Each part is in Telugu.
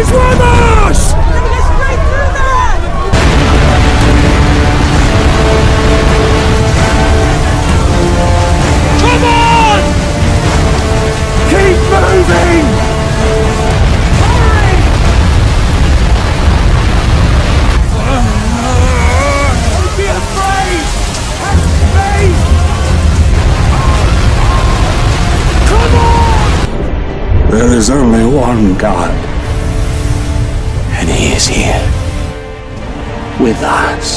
is with us! Let's get straight through that! Come on! Keep moving! Hurry! Don't be afraid! Have faith! Come on! There is only one God. And he is here. With us.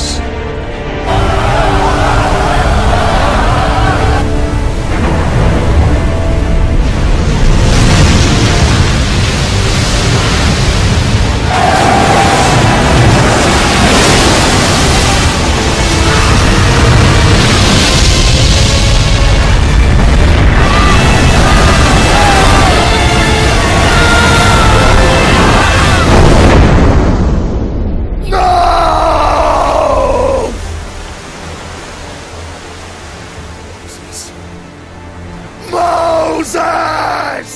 Moses!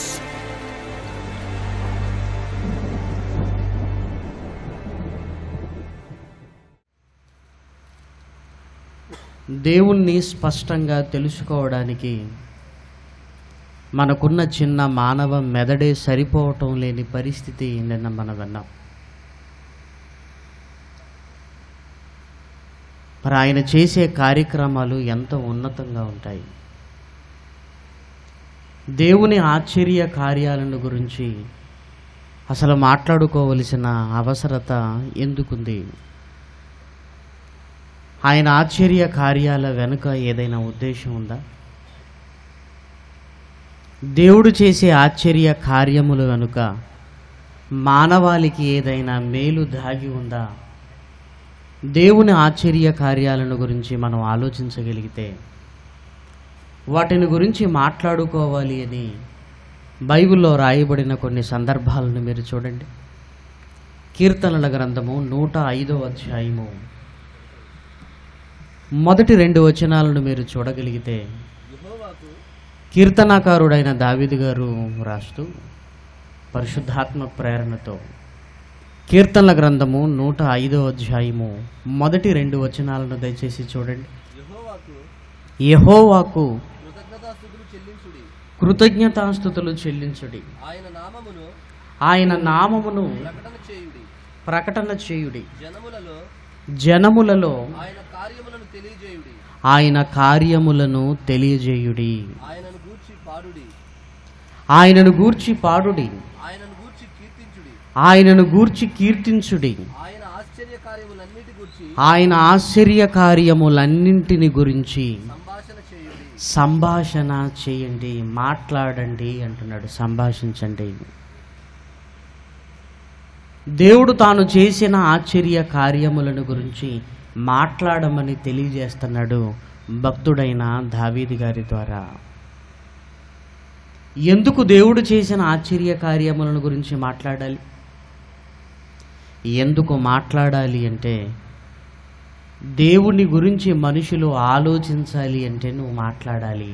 దేవుణ్ణి స్పష్టంగా తెలుసుకోవడానికి మనకున్న చిన్న మానవ మెదడే సరిపోవటం లేని పరిస్థితి నిన్న మనం విన్నాం. మరి ఆయన చేసే కార్యక్రమాలు ఎంత ఉన్నతంగా ఉంటాయి. దేవుని ఆశ్చర్య కార్యాలను గురించి అసలు మాట్లాడుకోవలసిన అవసరత ఎందుకుంది? ఆయన ఆశ్చర్య కార్యాల వెనుక ఏదైనా ఉద్దేశం ఉందా? దేవుడు చేసే ఆశ్చర్య కార్యముల వెనుక మానవాళికి ఏదైనా మేలు దాగి ఉందా? దేవుని ఆశ్చర్య కార్యాలను గురించి మనం ఆలోచించగలిగితే వాటిని గురించి మాట్లాడుకోవాలి అని బైబిల్లో రాయబడిన కొన్ని సందర్భాలను మీరు చూడండి. కీర్తనల గ్రంథము 105వ అధ్యాయము మొదటి 2 వచనాలను మీరు చూడగలిగితే కీర్తనాకారుడైన దావీదు గారు రాస్తూ పరిశుద్ధాత్మ ప్రేరణతో కీర్తనల గ్రంథము 105వ అధ్యాయము మొదటి 2 వచనాలను దయచేసి చూడండి. యెహోవాకు కృతజ్ఞతాస్తుతులు చెల్లించుడి, ఆయన నామమును ప్రకటన చేయుడి, జనములలో ఆయన కార్యములను తెలియజేయుడి, ఆయనను గూర్చి పాడుడి, ఆయనను గూర్చి కీర్తించుడి, ఆయన ఆశ్చర్య కార్యములన్నింటిని గురించి సంభాషణ చేయండి, మాట్లాడండి అంటున్నాడు. సంభాషించండి. దేవుడు తాను చేసిన ఆశ్చర్య కార్యములను గురించి మాట్లాడమని తెలియజేస్తున్నాడు భక్తుడైన దావీదు గారి ద్వారా. ఎందుకు దేవుడు చేసిన ఆశ్చర్య కార్యములను గురించి మాట్లాడాలి? ఎందుకు మాట్లాడాలి అంటే దేవుని గురించి మనుషులు ఆలోచించాలి అంటే నువ్వు మాట్లాడాలి.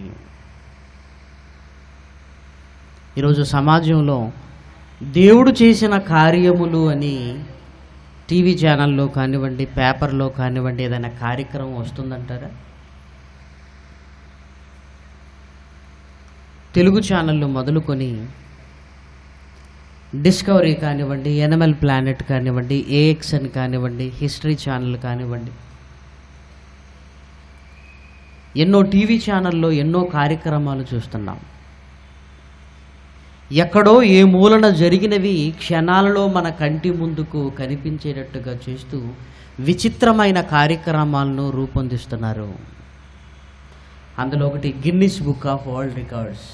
ఈరోజు సమాజంలో దేవుడు చేసిన కార్యములు అని టీవీ ఛానల్లో కానివ్వండి, పేపర్లో కానివ్వండి, ఏదైనా కార్యక్రమం వస్తుందంటారా? తెలుగు ఛానళ్ళు మొదలుకొని డిస్కవరీ కానివ్వండి, ఎనిమల్ ప్లానెట్ కానివ్వండి, ఏఎక్స్ఎన్ కానివ్వండి, హిస్టరీ ఛానల్ కానివ్వండి, ఎన్నో టీవీ ఛానల్లో ఎన్నో కార్యక్రమాలు చూస్తున్నాం. ఎక్కడో ఏ మూలన జరిగినవి క్షణాలలో మన కంటి ముందుకు కనిపించేటట్టుగా చేస్తూ విచిత్రమైన కార్యక్రమాలను రూపొందిస్తున్నారు. అందులో ఒకటి Guinness book of world records.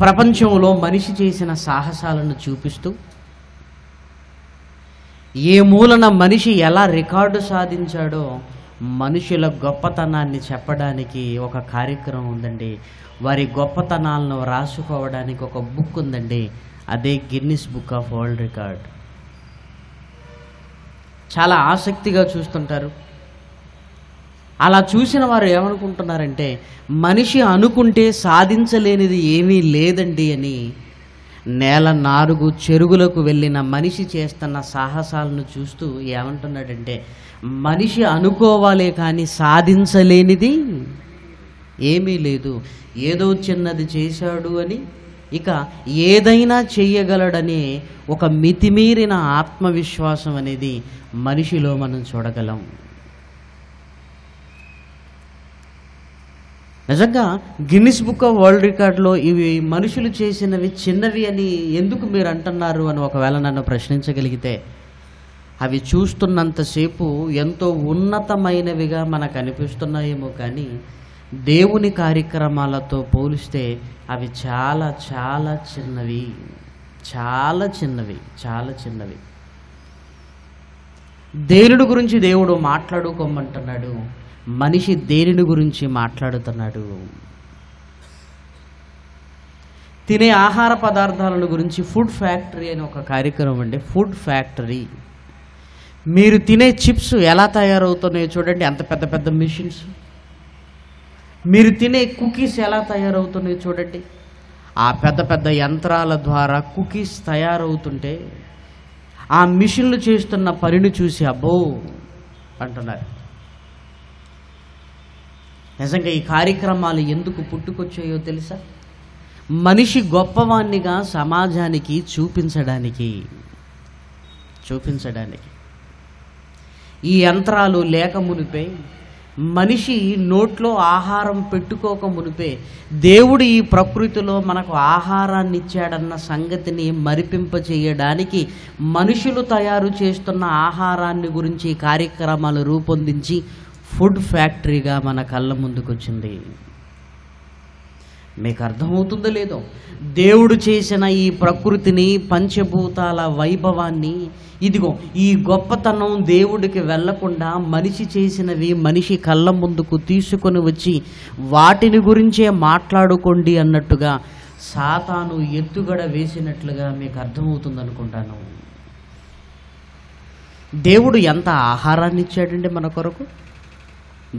ప్రపంచంలో మనిషి చేసిన సాహసాలను చూపిస్తూ ఏ మూలన మనిషి ఎలా రికార్డు సాధించాడో మనుషుల గొప్పతనాన్ని చెప్పడానికి ఒక కార్యక్రమం ఉందండి. వారి గొప్పతనాలను రాసుకోవడానికి ఒక బుక్ ఉందండి. అదే Guinness book of world record. చాలా ఆసక్తిగా చూస్తుంటారు. అలా చూసిన వారు ఏమనుకుంటున్నారంటే మనిషి అనుకుంటే సాధించలేనిది ఏమీ లేదండి అని నేల నారుగు చెరుగులకు వెళ్ళిన మనిషి చేస్తున్న సాహసాలను చూస్తూ ఏమంటున్నాడంటే, మనిషి అనుకోవాలే కానీ సాధించలేనిది ఏమీ లేదు. ఏదో చిన్నది చేశాడు అని ఇక ఏదైనా చెయ్యగలడనే ఒక మితిమీరిన ఆత్మవిశ్వాసం అనేది మనిషిలో మనం చూడగలం. నిజంగా గిన్నిస్ బుక్ ఆఫ్ వరల్డ్ రికార్డులో ఇవి మనుషులు చేసినవి చిన్నవి అని ఎందుకు మీరు అంటున్నారు అని ఒకవేళ నన్ను ప్రశ్నించగలిగితే, అవి చూస్తున్నంతసేపు ఎంతో ఉన్నతమైనవిగా మనకు అనిపిస్తున్నాయేమో కానీ దేవుని కార్యక్రమాలతో పోలిస్తే అవి చాలా చాలా చిన్నవి, చాలా చిన్నవి, చాలా చిన్నవి. దేనిని గురించి దేవుడు మాట్లాడుకోమంటున్నాడు, మనిషి దేనిని గురించి మాట్లాడుతున్నాడు? తినే ఆహార పదార్థాలను గురించి ఫుడ్ ఫ్యాక్టరీ అని ఒక కార్యక్రమం అండి. Food factory. మీరు తినే చిప్స్ ఎలా తయారవుతున్నాయో చూడండి, అంత పెద్ద పెద్ద మిషన్స్. మీరు తినే కుకీస్ ఎలా తయారవుతున్నాయో చూడండి, ఆ పెద్ద పెద్ద యంత్రాల ద్వారా కుకీస్ తయారవుతుంటే ఆ మిషన్లు చేస్తున్న పనిని చూసి అబ్బో అంటున్నారు. నిజంగా ఈ కార్యక్రమాలు ఎందుకు పుట్టుకొచ్చాయో తెలుసా? మనిషి గొప్పవాణ్ణిగా సమాజానికి చూపించడానికి. ఈ యంత్రాలు లేక మునిపే, మనిషి నోట్లో ఆహారం పెట్టుకోక మునిపే దేవుడు ఈ ప్రకృతిలో మనకు ఆహారాన్ని ఇచ్చాడన్న సంగతిని మరిపింపచేయడానికి మనుషులు తయారు చేస్తున్న ఆహారాన్ని గురించి కార్యక్రమాలు రూపొందించి ఫుడ్ ఫ్యాక్టరీగా మన కళ్ళ ముందుకు వచ్చింది. మీకు అర్థమవుతుందో లేదో, దేవుడు చేసిన ఈ ప్రకృతిని, పంచభూతాల వైభవాన్ని, ఇదిగో ఈ గొప్పతనం దేవుడికి వెళ్లకుండా మనిషి చేసినవి మనిషి కళ్ళ ముందుకు తీసుకొని వచ్చి వాటిని గురించే మాట్లాడుకోండి అన్నట్టుగా సాతాను ఎత్తుగడ వేసినట్లుగా మీకు అర్థమవుతుంది అనుకుంటాను. దేవుడు ఎంత ఆహారాన్ని ఇచ్చాడండి మన కొరకు?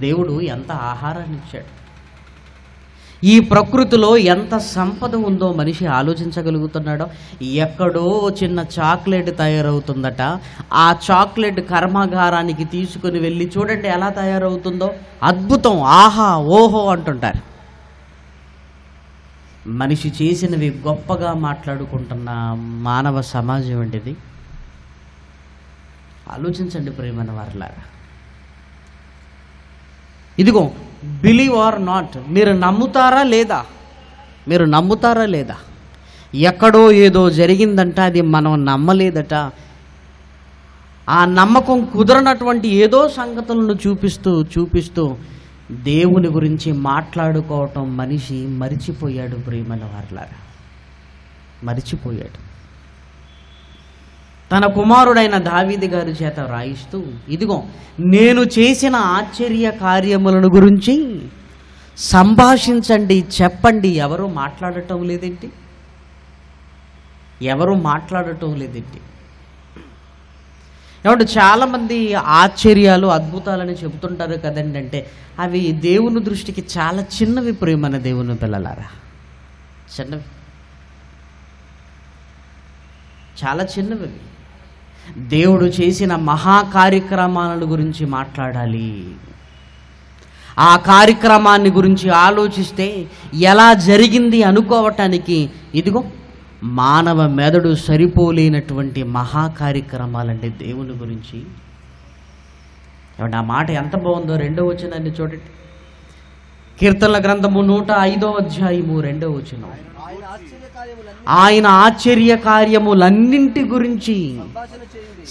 దేవుడు ఎంత ఆహారాన్ని ఇచ్చాడు? ఈ ప్రకృతిలో ఎంత సంపద ఉందో మనిషి ఆలోచించగలుగుతున్నాడో? ఎక్కడో చిన్న చాక్లెట్ తయారవుతుందట, ఆ చాక్లెట్ కర్మాగారానికి తీసుకుని వెళ్ళి చూడండి ఎలా తయారవుతుందో, అద్భుతం, ఆహా ఓహో అంటుంటారు. మనిషి చేసినవి గొప్పగా మాట్లాడుకుంటున్న మానవ సమాజం వంటిది. ఆలోచించండి ప్రియమైన వారలారా. ఇదిగో బిలీవ్ ఆర్ నాట్, మీరు నమ్ముతారా లేదా? ఎక్కడో ఏదో జరిగిందంట, అది మనం నమ్మలేదట. ఆ నమ్మకం కుదరనటువంటి ఏదో సంగతులను చూపిస్తూ దేవుని గురించి మాట్లాడుకోవటం మనిషి మరిచిపోయాడు ప్రియమైన వారలారా, మరిచిపోయాడు. తన కుమారుడైన దావీదు గారి చేత రాయిస్తూ, ఇదిగో నేను చేసిన ఆశ్చర్య కార్యములను గురించి సంభాషించండి, చెప్పండి. ఎవరు మాట్లాడటం లేదేంటి? ఏమంటే చాలామంది ఆశ్చర్యాలు, అద్భుతాలని చెబుతుంటారు కదండి. అంటే అవి దేవుని దృష్టికి చాలా చిన్నవి ప్రియమైన దేవుని పిల్లలారా, చిన్నవి, చాలా చిన్నవి. దేవుడు చేసిన మహా కార్యక్రమాలను గురించి మాట్లాడాలి. ఆ కార్యక్రమాన్ని గురించి ఆలోచిస్తే ఎలా జరిగింది అనుకోవటానికి ఇదిగో మానవ మెదడు సరిపోలేనటువంటి మహా కార్యక్రమాలండి దేవుని గురించి. ఏమంటే ఆ మాట ఎంత బాగుందో, 2వ వచనాన్ని చూడండి. కీర్తనల గ్రంథము 105వ అధ్యాయము 2వ వచనం. ఆయన ఆశ్చర్య కార్యములన్నింటి గురించి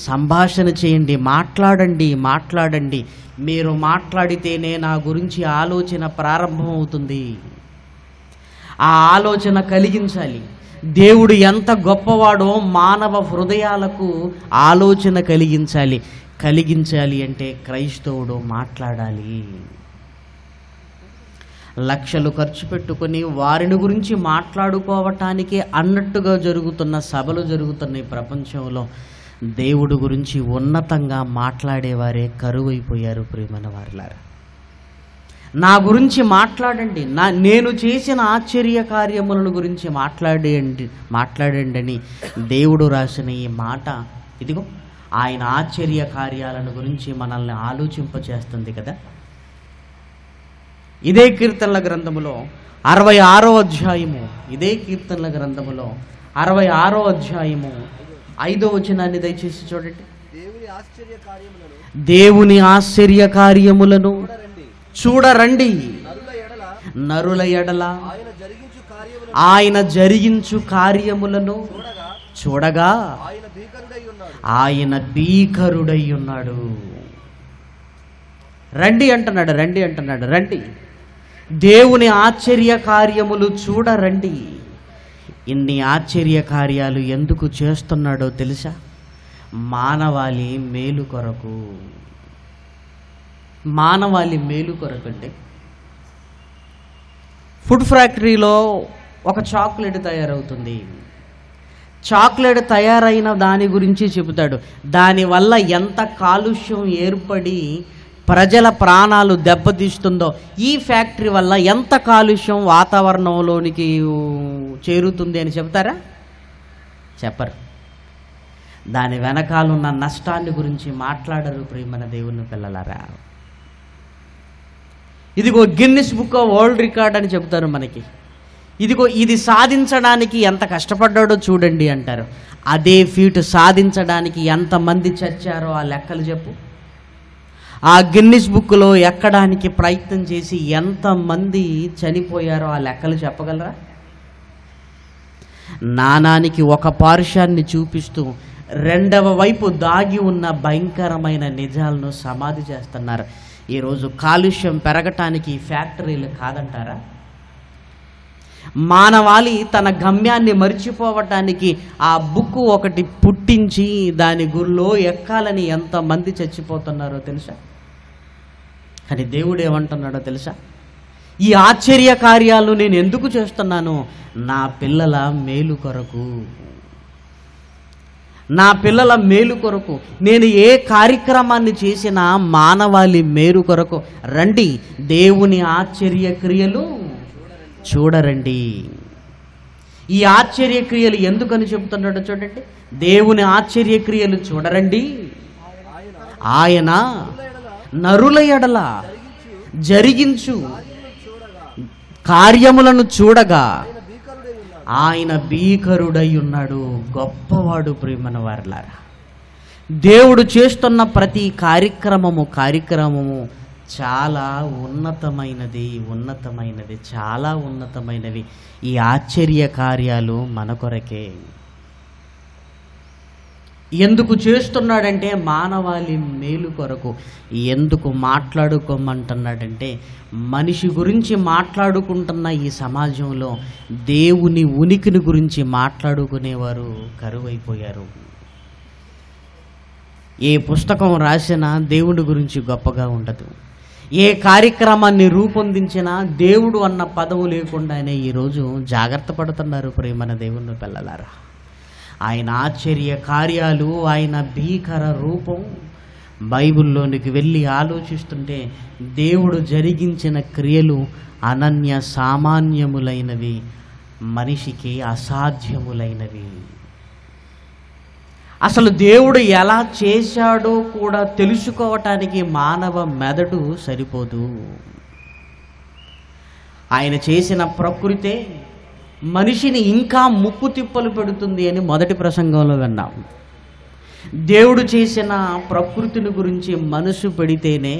సంభాషణ చేయండి, మాట్లాడండి. మీరు మాట్లాడితేనే నా గురించి ఆలోచన ప్రారంభమవుతుంది. ఆ ఆలోచన కలిగించాలి. దేవుడు ఎంత గొప్పవాడో మానవ హృదయాలకు ఆలోచన కలిగించాలి అంటే క్రైస్తవుడు మాట్లాడాలి. లక్షలు ఖర్చు పెట్టుకొని వారిని గురించి మాట్లాడుకోవటానికి అన్నట్టుగా జరుగుతున్న సభలు జరుగుతున్న ఈ ప్రపంచంలో దేవుడు గురించి ఉన్నతంగా మాట్లాడేవారే కరువైపోయారు ప్రియమైన వారలారా. నా గురించి మాట్లాడండి, నేను చేసిన ఆశ్చర్య కార్యములను గురించి మాట్లాడండి అని దేవుడు రాసిన ఈ మాట ఇదిగో ఆయన ఆశ్చర్య కార్యాలను గురించి మనల్ని ఆలోచింపచేస్తుంది కదా. ఇదే కీర్తనల గ్రంథములో 66వ అధ్యాయము, ఇదే కీర్తనల గ్రంథములో 66వ అధ్యాయము 5వ వచనాన్ని దయచేసి చూడండి. దేవుని ఆశ్చర్య కార్యములను చూడరండి, నరుల ఎడల ఆయన జరిగించు కార్యములను చూడగా ఆయన భీకరుడై ఉన్నాడు. రండి అంటున్నాడు, రండి అంటున్నాడు, రండి దేవుని ఆశ్చర్య కార్యములు చూడరండి. ఇన్ని ఆశ్చర్య కార్యాలు ఎందుకు చేస్తున్నాడో తెలుసా? మానవాళి మేలు కొరకు. మానవాళి మేలు కొరకు అంటే ఫుడ్ ఫ్యాక్టరీలో ఒక చాక్లెట్ తయారవుతుంది. చాక్లెట్ తయారైన దాని గురించి చెబుతాడు. దానివల్ల ఎంత కాలుష్యం ఏర్పడి ప్రజల ప్రాణాలు దెబ్బతీస్తుందో, ఈ ఫ్యాక్టరీ వల్ల ఎంత కాలుష్యం వాతావరణంలోనికి చేరుతుంది అని చెప్తారా? చెప్పరు. దాని వెనకాలన్న నష్టాన్ని గురించి మాట్లాడరు. ప్రియమైన దేవుని పిల్లలారా, ఇదిగో Guinness book of world record అని చెప్తారు మనకి. ఇదిగో ఇది సాధించడానికి ఎంత కష్టపడ్డాడో చూడండి అంటారు. అదే ఫీట్ సాధించడానికి ఎంతమంది చచ్చారో ఆ లెక్కలు చెప్పు. ఆ గిన్నిస్ బుక్లో ఎక్కడానికి ప్రయత్నం చేసి ఎంతమంది చనిపోయారో ఆ లెక్కలు చెప్పగలరా? నాణానికి ఒక పార్శ్వాన్ని చూపిస్తూ రెండవ వైపు దాగి ఉన్న భయంకరమైన నిజాలను సమాధి చేస్తున్నారు. ఈరోజు కాలుష్యం పెరగటానికి ఫ్యాక్టరీలు కాదంటారా? మానవాళి తన గమ్యాన్ని మర్చిపోవటానికి ఆ బుక్ ఒకటి పుట్టించి దాని గురిలో ఎక్కాలని ఎంతమంది చచ్చిపోతున్నారో తెలుసా? కానీ దేవుడు ఏమంటున్నాడో తెలుసా? ఈ ఆశ్చర్య కార్యాలు నేను ఎందుకు చేస్తున్నాను? నా పిల్లల మేలు కొరకు. నా పిల్లల మేలు కొరకు నేను ఏ కార్యక్రమాన్ని చేసినా మానవాళి మేలు కొరకు. రండి దేవుని ఆశ్చర్య క్రియలు చూడరండి. ఈ ఆశ్చర్య క్రియలు ఎందుకని చెబుతున్నాడో చూడండి. దేవుని ఆశ్చర్య క్రియలు చూడరండి, ఆయన నరుల ఎడల జరిగించు కార్యములను చూడగా ఆయన భీకరుడై ఉన్నాడు. గొప్పవాడు. ప్రియమైన వారలారా, దేవుడు చేస్తున్న ప్రతి కార్యక్రమము చాలా ఉన్నతమైనది, చాలా ఉన్నతమైనవి. ఈ ఆశ్చర్య కార్యాలు మన కొరకే. ఎందుకు చేస్తున్నాడంటే మానవాళి మేలు కొరకు. ఎందుకు మాట్లాడుకోమంటున్నాడంటే మనిషి గురించి మాట్లాడుకుంటున్న ఈ సమాజంలో దేవుని ఉనికిని గురించి మాట్లాడుకునేవారు కరువైపోయారు. ఏ పుస్తకం రాసినా దేవుడి గురించి గొప్పగా ఉండదు. ఏ కార్యక్రమాన్ని రూపొందించినా దేవుడు అన్న పదవు లేకుండానే ఈరోజు జాగ్రత్త పడుతున్నారు. ప్రియమైన దేవుని పిల్లలారా, ఆయన ఆశ్చర్య కార్యాలు, ఆయన భీకర రూపం బైబిల్లోనికి వెళ్ళి ఆలోచిస్తుంటే దేవుడు జరిగించిన క్రియలు అనన్య సామాన్యములైనవి, మనిషికి అసాధ్యములైనవి. అసలు దేవుడు ఎలా చేశాడో కూడా తెలుసుకోవటానికి మానవ మెదడు సరిపోదు. ఆయన చేసిన ప్రకృతే మనిషిని ఇంకా ముప్పు తిప్పలు పెడుతుంది అని మొదటి ప్రసంగంలో విన్నాం. దేవుడు చేసిన ప్రకృతిని గురించి మనసు పెడితేనే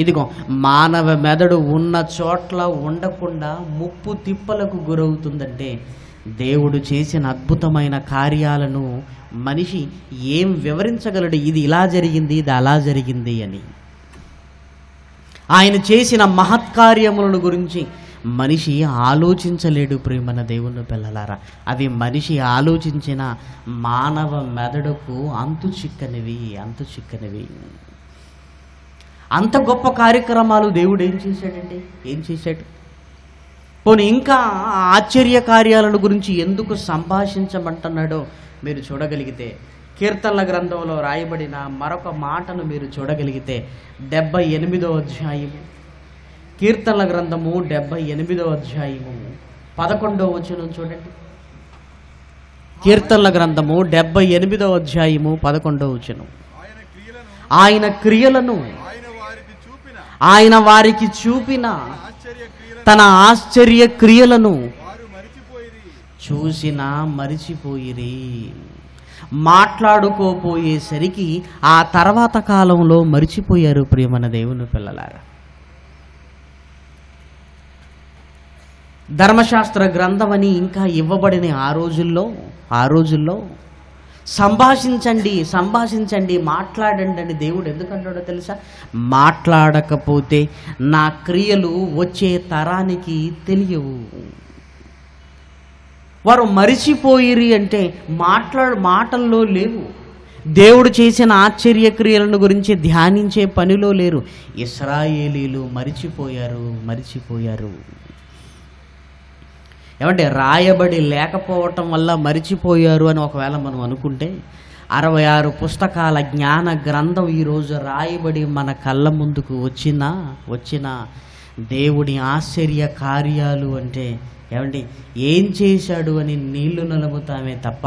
ఇదిగో మానవ మెదడు ఉన్న చోట్ల ఉండకుండా ముప్పు తిప్పలకు గురవుతుందంటే దేవుడు చేసిన అద్భుతమైన కార్యాలను మనిషి ఏం వివరించగలడు? ఇది ఇలా జరిగింది, ఇది అలా జరిగింది అని. ఆయన చేసిన మహత్కార్యములను గురించి మనిషి ఆలోచించలేడు. ప్రియమైన దేవుని పిల్లలారా, అవి మనిషి ఆలోచించిన మానవ మెదడుకు అంతు చిక్కనివి. అంత గొప్ప కార్యక్రమాలు దేవుడు ఏం చేశాడండి? ఏం చేశాడు? పోనీ ఇంకా ఆశ్చర్య కార్యాలను గురించి ఎందుకు సంభాషించమంటున్నాడో మీరు చూడగలిగితే, కీర్తనల గ్రంథంలో రాయబడిన మరొక మాటను మీరు చూడగలిగితే 78వ అధ్యాయము కీర్తనల గ్రంథము 78వ అధ్యాయము 11వ వచనం చూడండి. కీర్తనల గ్రంథము 78వ అధ్యాయము 11వ వచనం. ఆయన క్రియలను ఆయన వారికి చూపిన తన ఆశ్చర్య క్రియలను చూసినా మరిచిపోయిరి. మాట్లాడుకోపోయేసరికి ఆ తర్వాత కాలంలో మరిచిపోయారు ప్రియమైన దేవుని పిల్లలారా. ధర్మశాస్త్ర గ్రంథం అని ఇంకా ఇవ్వబడిన ఆ రోజుల్లో సంభాషించండి మాట్లాడండి అని దేవుడు ఎందుకంటాడో తెలుసా? మాట్లాడకపోతే నా క్రియలు వచ్చే తరానికి తెలియవు. వారు మరిచిపోయిరి అంటే మాటల్లో లేవు. దేవుడు చేసిన ఆశ్చర్య క్రియలను గురించి ధ్యానించే పనిలో లేరు. ఇశ్రాయేలీలు మరిచిపోయారు. ఏమంటే రాయబడి లేకపోవటం వల్ల మరిచిపోయారు అని ఒకవేళ మనం అనుకుంటే, 66 పుస్తకాల జ్ఞాన గ్రంథం ఈరోజు రాయబడి మన కళ్ళ ముందుకు వచ్చిన దేవుడి ఆశ్చర్య కార్యాలు అంటే ఏమండి ఏం చేశాడు అని నీళ్లు నలుముతామే తప్ప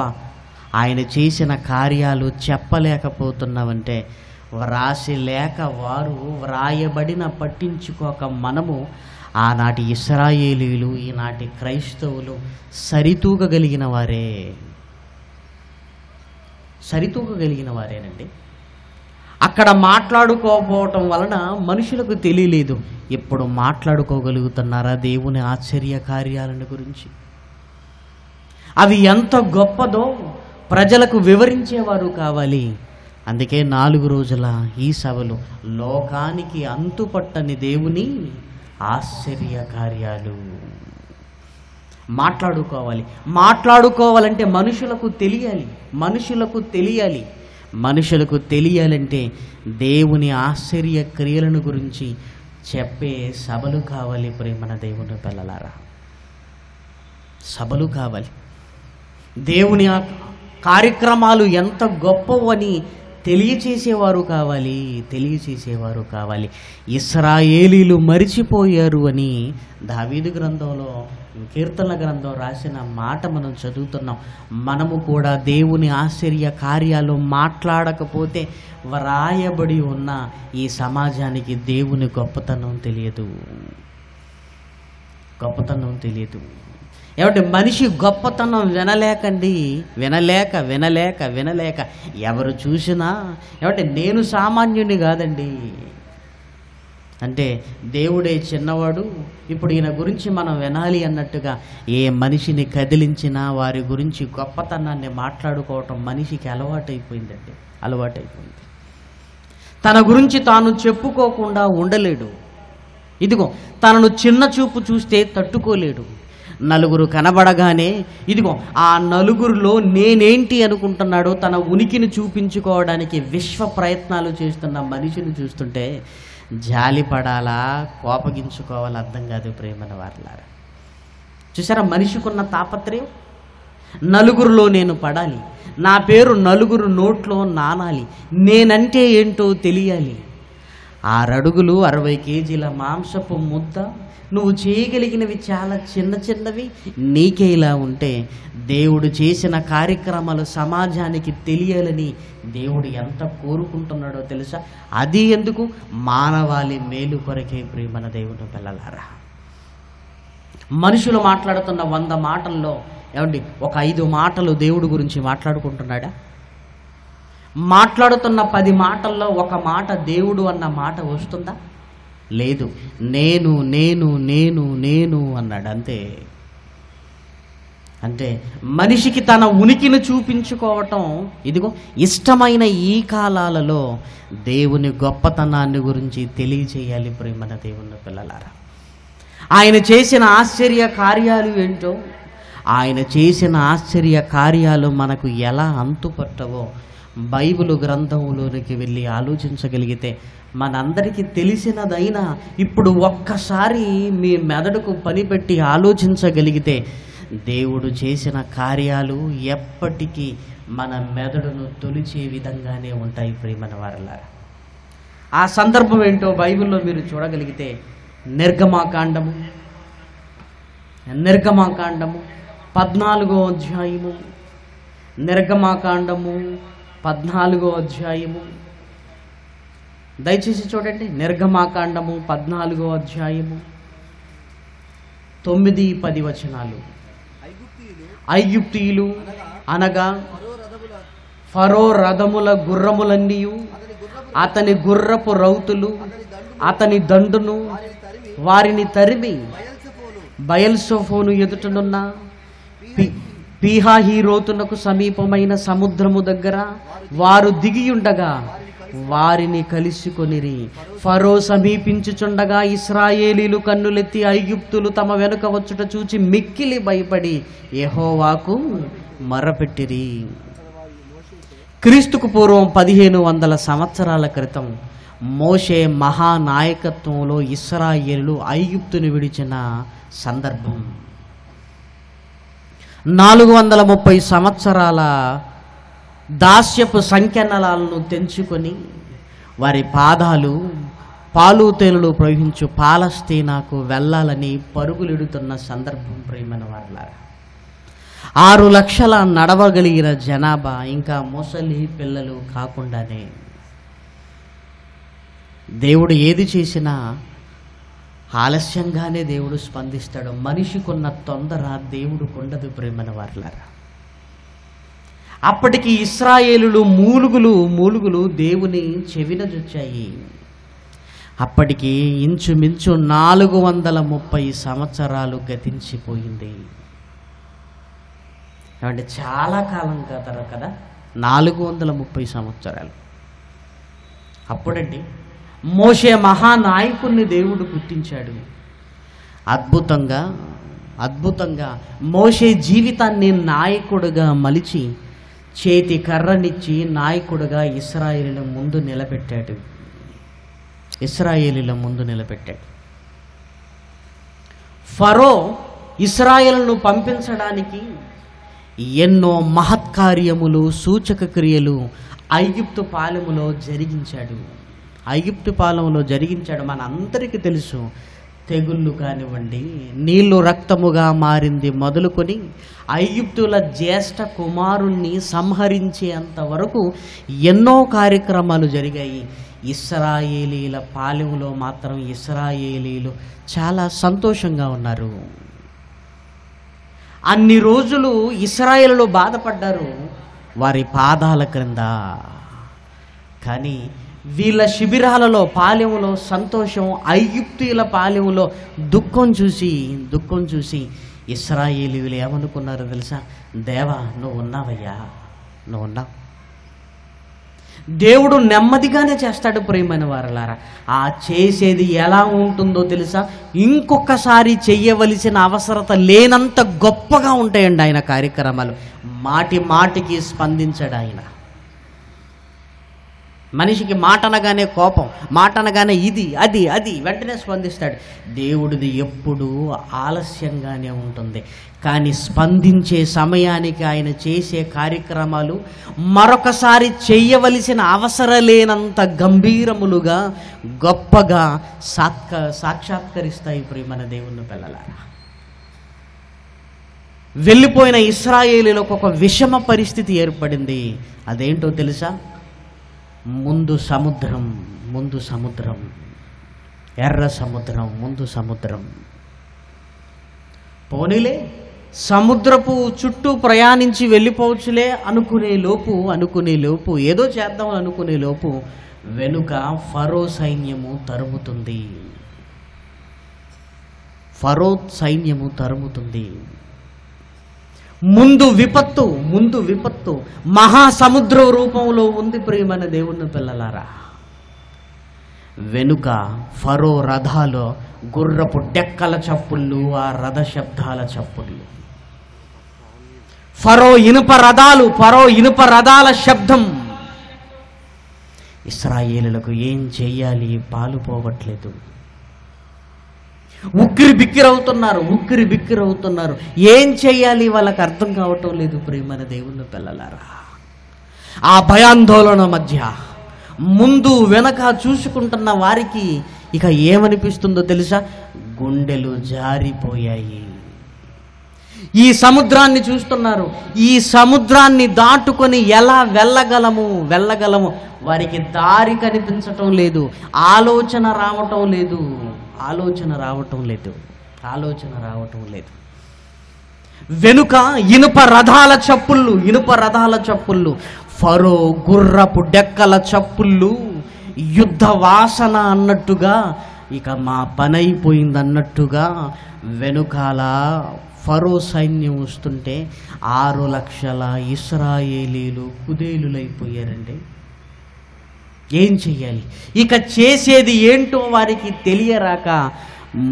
ఆయన చేసిన కార్యాలు చెప్పలేకపోతున్నామంటే, వ్రాసి లేక వారు వ్రాయబడిన పట్టించుకోక మనము ఆనాటి ఇశ్రాయేలీలు ఈనాటి క్రైస్తవులు సరితూగగలిగిన వారేనండి. అక్కడ మాట్లాడుకోకపోవటం వలన మనుషులకు తెలియలేదు. ఇప్పుడు మాట్లాడుకోగలుగుతున్నారా దేవుని ఆశ్చర్య కార్యాలను గురించి? అవి ఎంత గొప్పదో ప్రజలకు వివరించేవారు కావాలి. అందుకే 4 రోజుల ఈ సభలు లోకానికి అంతుపట్టని దేవుని ఆశ్చర్య కార్యాలు మాట్లాడుకోవాలంటే మనుషులకు తెలియాలంటే దేవుని ఆశ్చర్య క్రియలను గురించి చెప్పే సభలు కావాలి ప్రేమన దేవుని పిల్లలారా. సభలు కావాలి. దేవుని కార్యక్రమాలు ఎంత గొప్పవని తెలియచేసేవారు కావాలి. ఇశ్రాయేలీలు మరిచిపోయారు అని దావీదు గ్రంథంలో కీర్తనల గ్రంథం రాసిన మాట మనం చదువుతున్నాం. మనము కూడా దేవుని ఆశ్చర్య కార్యాలు మాట్లాడకపోతే వ్రాయబడి ఉన్న ఈ సమాజానికి దేవుని గొప్పతనం తెలియదు. ఏమంటే మనిషి గొప్పతనం వినలేక ఎవరు చూసినా ఏమంటే నేను సామాన్యుని కాదండి అంటే దేవుడే చిన్నవాడు, ఇప్పుడు ఈయన గురించి మనం వినాలి అన్నట్టుగా ఏ మనిషిని కదిలించినా వారి గురించి గొప్పతనాన్ని మాట్లాడుకోవటం మనిషికి అలవాటైపోయింది. తన గురించి తాను చెప్పుకోకుండా ఉండలేడు. ఇదిగో తనను చిన్న చూపు చూస్తే తట్టుకోలేడు. నలుగురు కనబడగానే ఇదిగో ఆ నలుగురిలో నేనేంటి అనుకుంటున్నాడో తన ఉనికిని చూపించుకోవడానికి విశ్వ ప్రయత్నాలు చేస్తున్న మనిషిని చూస్తుంటే జాలి పడాలా కోపగించుకోవాలా అర్థం కాదు ప్రేమన వారలారా. చూసారా మనిషికున్న తాపత్రయం? నలుగురిలో నేను పడాలి, నా పేరు నలుగురు నోట్లో నానాలి, నేనంటే ఏంటో తెలియాలి. 6 అడుగులు 60 కేజీల మాంసపు ముద్ద, నువ్వు చేయగలిగినవి చాలా చిన్నవి, నీకే ఇలా ఉంటే దేవుడు చేసిన కార్యక్రమాలు సమాజానికి తెలియాలని దేవుడు ఎంత కోరుకుంటున్నాడో తెలుసా? అది ఎందుకు? మానవాళి మేలు కొరకే ప్రియమైన దేవుని పిల్లలారా. మనుషులు మాట్లాడుతున్న 100 మాటల్లో ఏమండి ఒక 5 మాటలు దేవుడి గురించి మాట్లాడుకుంటున్నాడా? మాట్లాడుతున్న 10 మాటల్లో ఒక మాట దేవుడు అన్న మాట వస్తుందా? లేదు. నేను నేను నేను నేను అన్నాడు అంతే. అంటే మనిషికి తన ఉనికిని చూపించుకోవటం ఇదిగో ఇష్టమైన ఈ కాలాలలో దేవుని గొప్పతనాన్ని గురించి తెలియచేయాలి ప్రేమన దేవుని పిల్లలారా. ఆయన చేసిన ఆశ్చర్య కార్యాలు ఏంటో, ఆయన చేసిన ఆశ్చర్య కార్యాలు మనకు ఎలా అంతుపట్టవో బైబిల్ గ్రంథంలోనికి వెళ్ళి ఆలోచించగలిగితే మనందరికీ తెలిసినదైనా ఇప్పుడు ఒక్కసారి మీ మెదడుకు పనిపెట్టి ఆలోచించగలిగితే దేవుడు చేసిన కార్యాలు ఎప్పటికీ మన మెదడును తొలిచే విధంగానే ఉంటాయి ప్రియమైన వారలారా. ఆ సందర్భం ఏంటో బైబిల్లో మీరు చూడగలిగితే నిర్గమాకాండము 14వ అధ్యాయము, నిర్గమాకాండము 14వ అధ్యాయము. దయచేసి చూడండి, నిర్గమాకాండము 14వ అధ్యాయము 9-10 వచనాలు. ఐగుప్తీయులు అనగా ఫరో రథముల గుర్రములన్నీయు, అతని గుర్రపు రౌతులు, అతని దండును వారిని తరిమి బయల్సోఫోను ఎదుటనున్న పీహాహీరోతునకు సమీపమైన సముద్రము దగ్గర వారు దిగియుండగా వారిని కలుసుకొనిరి. ఫరో సమీపించుచుండగా ఇశ్రాయేలీలు కన్నులెత్తి ఐగుప్తులు తమ వెనుక వచ్చుట చూచి మిక్కిలి భయపడి యెహోవాకు మొరపెట్టిరి. క్రీస్తుకు పూర్వం 1500 సంవత్సరాల క్రితం మోషే మహానాయకత్వంలో ఇశ్రాయేలు ఐగుప్తును విడిచిన సందర్భం. 430 సంవత్సరాల దాస్యపు సంఖ్యనలాలను తెంచుకొని వారి పాదాలు పాలు తేనెలు ప్రవహించు పాలస్తీనాకు వెళ్ళాలని పరుగులెడుతున్న సందర్భం ప్రియమైన వారలారా. 6 లక్షల నడవగలిగిన జనాభా, ఇంకా ముసలి పిల్లలు కాకుండానే దేవుడు ఏది చేసినా ఆలస్యంగానే దేవుడు స్పందిస్తాడు. మనిషికున్న తొందర దేవుడికి ఉండదు ప్రియమైన వారలారా. అప్పటికి ఇశ్రాయేలులు మూలుగులు దేవుని చెవిన జొచ్చాయి. అప్పటికి ఇంచుమించు 430 సంవత్సరాలు గతించిపోయింది. అంటే చాలా కాలం కదా, 430 సంవత్సరాలు. అప్పుడండి మోషే మహానాయకుడిని దేవుడు పుట్టించాడు. అద్భుతంగా మోషే జీవితాన్ని నాయకుడిగా మలిచి చేతి కర్రనిచ్చి నాయకుడిగా ఇశ్రాయేలీల ముందు నిలబెట్టాడు. ఫరో ఇశ్రాయేలును పంపించడానికి ఎన్నో మహత్కార్యములు, సూచక క్రియలు ఐగుప్తు పాలెములో జరిగించాడు. మన అందరికీ తెలుసు. తెగుళ్ళు కానివ్వండి, నీళ్లు రక్తముగా మారింది మొదలుకొని ఐగుప్తుల జ్యేష్ఠ కుమారుల్ని సంహరించేంత వరకు ఎన్నో కార్యక్రమాలు జరిగాయి. ఇశ్రాయేలీల పాలెములో మాత్రం ఇశ్రాయేలీలు చాలా సంతోషంగా ఉన్నారు. అన్ని రోజులు ఇశ్రాయేలులో బాధపడ్డారు వారి పాదాల క్రింద. కానీ వీళ్ళ శిబిరాలలో పాలెములో సంతోషం, ఐగుప్తీయుల పాలెములో దుఃఖం చూసి ఇశ్రాయేలీయులు ఏమనుకున్నారో తెలుసా? దేవా, నువ్వు ఉన్నావయ్యా, నువ్వు ఉన్నావు. దేవుడు నెమ్మదిగానే చేస్తాడు ప్రియమైన వారలారా. ఆ చేసేది ఎలా ఉంటుందో తెలుసా? ఇంకొకసారి చెయ్యవలసిన అవసరత లేనంత గొప్పగా ఉంటాయండి ఆయన కార్యక్రమాలు. మాటికి స్పందించాడు ఆయన. మనిషికి మాట అనగానే కోపం, మాట అనగానే ఇది అది వెంటనే స్పందిస్తాడు. దేవుడిది ఎప్పుడూ ఆలస్యంగానే ఉంటుంది. కానీ స్పందించే సమయానికి ఆయన చేసే కార్యక్రమాలు మరొకసారి చెయ్యవలసిన అవసరం లేనంత గంభీరములుగా, గొప్పగా సాక్షాత్కరిస్తాయి ప్రియమైన దేవుని పిల్లలారా. వెళ్ళిపోయిన ఇశ్రాయేలీలకు ఒక విషమ పరిస్థితి ఏర్పడింది. అదేంటో తెలుసా? ముందు సముద్రం, ఎర్ర సముద్రం, ముందు సముద్రం. పోనీలే, సముద్రపు చుట్టూ ప్రయాణించి వెళ్ళిపోవచ్చులే అనుకునే లోపు ఏదో చేద్దాం అనుకునే లోపు వెనుక ఫరో సైన్యము తరుముతుంది. ముందు విపత్తు మహాసముద్ర రూపంలో ఉంది ప్రియమైన దేవుని పిల్లలారా. వెనుక ఫరో రథాలు, గుర్రపు డెక్కల చప్పుళ్ళు, ఆ రథ శబ్దాల చప్పుళ్ళు, ఫరో ఇనుప రథాల శబ్దం. ఇశ్రాయేలులకు ఏం చెయ్యాలి పాలు పోవట్లేదు. ఉక్కిరి బిక్కిరవుతున్నారు. ఏం చెయ్యాలి వాళ్ళకి అర్థం కావటం లేదు ప్రియమైన దేవుని పిల్లలారా. ఆ భయాందోళన మధ్య ముందు వెనక చూసుకుంటున్న వారికి ఇక ఏమనిపిస్తుందో తెలుసా? గుండెలు జారిపోయాయి. ఈ సముద్రాన్ని చూస్తున్నారు. ఈ సముద్రాన్ని దాటుకొని ఎలా వెళ్ళగలము? వారికి దారి కనిపించటం లేదు. ఆలోచన రావటం లేదు. వెనుక ఇనుప రథాల చప్పుళ్ళు, ఫరో గుర్రపు డెక్కల చప్పుళ్ళు, యుద్ధ వాసన అన్నట్టుగా, ఇక మా పని అయిపోయిందన్నట్టుగా వెనుకాల ఫరో సైన్యం వస్తుంటే 6 లక్షల ఇశ్రాయేలీలు కుదేలులైపోయారండి. ఏం చెయ్యాలి? ఇక చేసేది ఏంటో వారికి తెలియరాక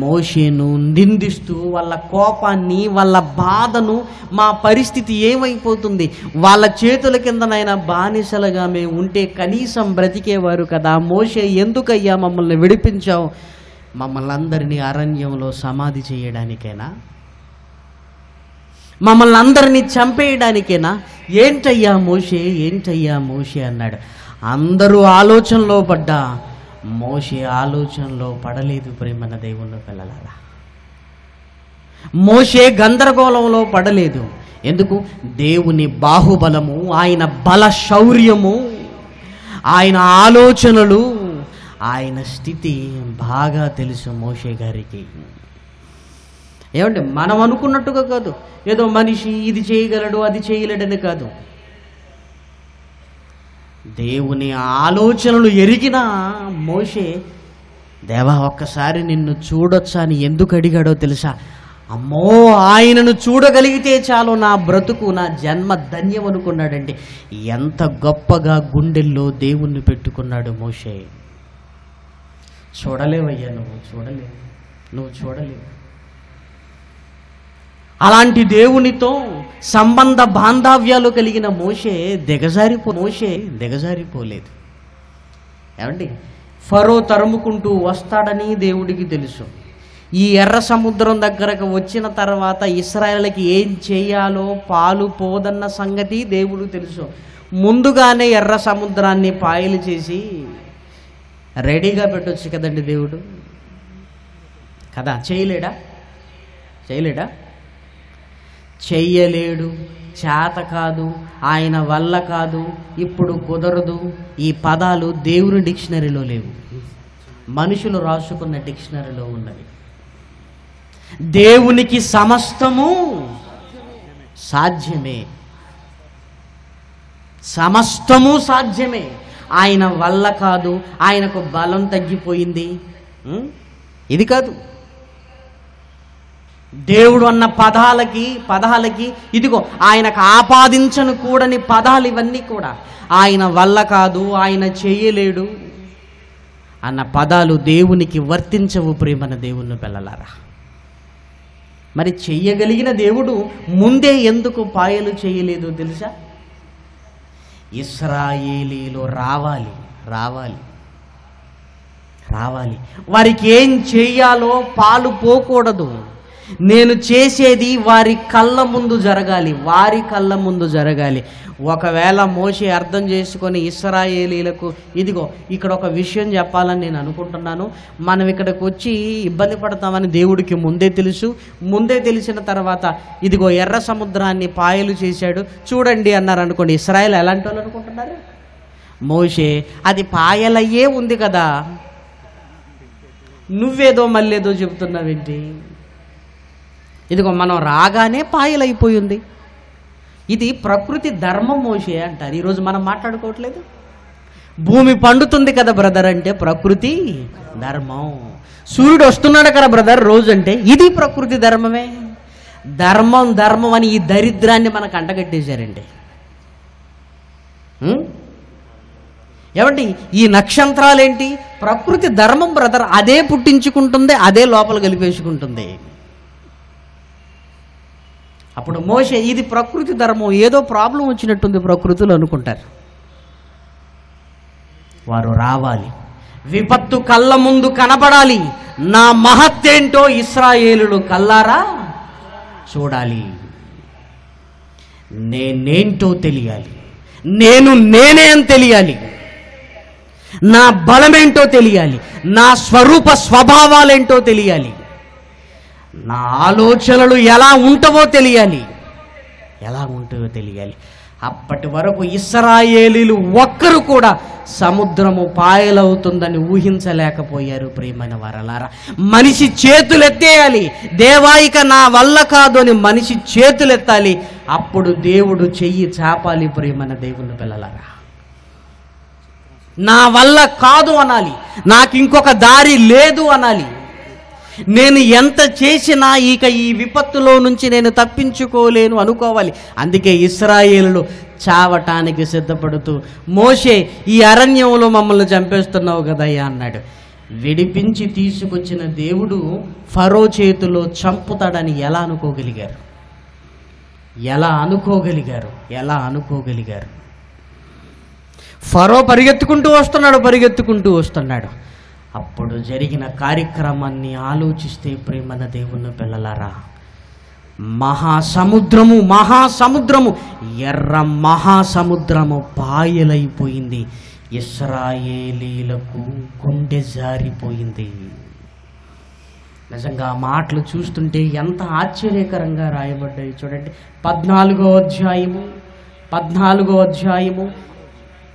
మోషేను నిందిస్తూ వాళ్ళ కోపాన్ని, వాళ్ళ బాధను, మా పరిస్థితి ఏమైపోతుంది, వాళ్ళ చేతుల కిందనైనా బానిసలుగా మేము ఉంటే కనీసం బ్రతికేవారు కదా, మోషే ఎందుకయ్యా మమ్మల్ని విడిపించావు, మమ్మల్ని అందరినీ అరణ్యంలో సమాధి చేయడానికేనా, మమ్మల్ని అందరినీ చంపేయడానికేనా, ఏంటయ్యా మోషే అన్నాడు. అందరూ ఆలోచనలో పడ్డా మోషే ఆలోచనలో పడలేదు. ప్రేమన్న దేవుని పిల్లలారా, మోషే గందరగోళంలో పడలేదు. ఎందుకు? దేవుని బాహుబలము, ఆయన బల శౌర్యము, ఆయన ఆలోచనలు, ఆయన స్థితి బాగా తెలుసు మోషే గారికి. ఏమంటే మనం అనుకున్నట్టుగా కాదు, ఏదో మనిషి ఇది చేయగలడు అది చేయలేడని కాదు. దేవుని ఆలోచనలు ఎరిగిన మోషే, దేవా ఒక్కసారి నిన్ను చూడొచ్చా అని ఎందుకు అడిగాడో తెలుసా? అమ్మో, ఆయనను చూడగలిగితే చాలు నా బ్రతుకు, నా జన్మ ధన్యం అనుకున్నాడండి. ఎంత గొప్పగా గుండెల్లో దేవుణ్ణి పెట్టుకున్నాడు మోషే. చూడలేవయ్యా, నువ్వు చూడలేవు. అలాంటి దేవునితో సంబంధ బాంధవ్యాలు కలిగిన మోషే దిగజారిపోలేదు. ఏమండి, ఫరో తరుముకుంటూ వస్తాడని దేవుడికి తెలుసు. ఈ ఎర్ర సముద్రం దగ్గరకు వచ్చిన తర్వాత ఇశ్రాయేలుకి ఏం చేయాలో పాలు పోదన్న సంగతి దేవుడు తెలుసు. ముందుగానే ఎర్ర సముద్రాన్ని పాయలు చేసి రెడీగా పెట్టొచ్చు కదండి దేవుడు కదా. చేయలేడా? చెయ్యలేడు, చేత కాదు, ఆయన వల్ల కాదు, ఇప్పుడు కుదరదు, ఈ పదాలు దేవుని డిక్షనరీలో లేవు, మనుషులు రాసుకున్న డిక్షనరీలో ఉన్నవి. దేవునికి సమస్తము సాధ్యమే. ఆయన వల్ల కాదు, ఆయనకు బలం తగ్గిపోయింది, ఇది కాదు. దేవుడు అన్న పదాలకి ఇదిగో ఆయనకు ఆపాదించను కూడని పదాలు ఇవన్నీ కూడా ఆయన వల్ల కాదు, ఆయన చేయలేడు అన్న పదాలు దేవునికి వర్తించవు. ప్రేమన దేవుని పిల్లలారా, మరి చెయ్యగలిగిన దేవుడు ముందే ఎందుకు పాయలు చేయలేదు తెలుసా? ఇశ్రాయేలీలు రావాలి, వారికి ఏం చెయ్యాలో పాలు పోకూడదు. నేను చేసేది వారి కళ్ళ ముందు జరగాలి. ఒకవేళ మోషే అర్థం చేసుకొని ఇశ్రాయేలీలకు, ఇదిగో ఇక్కడ ఒక విషయం చెప్పాలని నేను అనుకుంటున్నాను, మనం ఇక్కడికి వచ్చి ఇబ్బంది పడతామని దేవుడికి ముందే తెలుసు. ముందే తెలిసిన తర్వాత ఇదిగో ఎర్ర సముద్రాన్ని పాయలు చేశాడు చూడండి అన్నారు అనుకోండి. ఇశ్రాయేలు ఎలాంటి వాళ్ళు అనుకుంటున్నారు? మోషే అది పాయలయ్యే ఉంది కదా, నువ్వేదో మళ్ళేదో చెబుతున్నావేంటి? ఇదిగో మనం రాగానే పాయలైపోయింది. ఇది ప్రకృతి ధర్మం మోషే అంటారు. ఈరోజు మనం మాట్లాడుకోవట్లేదు. భూమి పండుతుంది కదా బ్రదర్ అంటే ప్రకృతి ధర్మం. సూర్యుడు వస్తున్నాడు కదా బ్రదర్ రోజు అంటే ఇది ప్రకృతి ధర్మమే. ధర్మం అని ఈ దరిద్రాన్ని మనకు అంటగట్టేశారండి. ఏమండి, ఈ నక్షత్రాలేంటి? ప్రకృతి ధర్మం బ్రదర్. అదే పుట్టించుకుంటుంది, అదే లోపల కలిపేసుకుంటుంది. అప్పుడు మోషే ఇది ప్రకృతి ధర్మం, ఏదో ప్రాబ్లం వచ్చినట్టుంది ప్రకృతిలో అనుకుంటారు. వారు రావాలి, విపత్తు కళ్ళ ముందు కనబడాలి, నా మహత్తేంటో ఇశ్రాయేలులు కల్లారా చూడాలి, నేనేంటో తెలియాలి, నేనే అని తెలియాలి. నా బలమేంటో తెలియాలి, నా స్వరూప స్వభావాలేంటో తెలియాలి, నా ఆలోచనలు ఎలా ఉంటావో తెలియాలి, అప్పటి వరకు ఇశ్రాయేలీలు ఒక్కరు కూడా సముద్రము పాయలవుతుందని ఊహించలేకపోయారు. ప్రియమైన వారలారా, మనిషి చేతులెత్తేయాలి, దేవాయిక నా వల్ల కాదు అని మనిషి చేతులెత్తాలి, అప్పుడు దేవుడు చెయ్యి చాపాలి. ప్రియమైన దేవుని పిల్లలారా, నా వల్ల కాదు అనాలి, నాకు ఇంకొక దారి లేదు అనాలి. నేను ఎంత చేసినా ఇక ఈ విపత్తులో నుంచి నేను తప్పించుకోలేను అనుకోవాలి. అందుకే ఇశ్రాయేలులు చావటానికి సిద్ధపడుతూ, మోషే ఈ అరణ్యంలో మమ్మల్ని చంపేస్తున్నావు కదయ్యా అన్నాడు. విడిపించి తీసుకొచ్చిన దేవుడు ఫరో చేతిలో చంపుతాడని ఎలా అనుకోగలిగారు? ఫరో పరిగెత్తుకుంటూ వస్తున్నాడు. అప్పుడు జరిగిన కార్యక్రమాన్ని ఆలోచిస్తే ప్రేమన దేవుని పిల్లలారా, మహాసముద్రము ఎర్ర మహాసముద్రము పాయలైపోయింది. ఇశ్రాయేలీలకు గుండె జారిపోయింది. నిజంగా ఆ మాటలు చూస్తుంటే ఎంత ఆశ్చర్యకరంగా రాయబడ్డాయి చూడండి. 14వ అధ్యాయము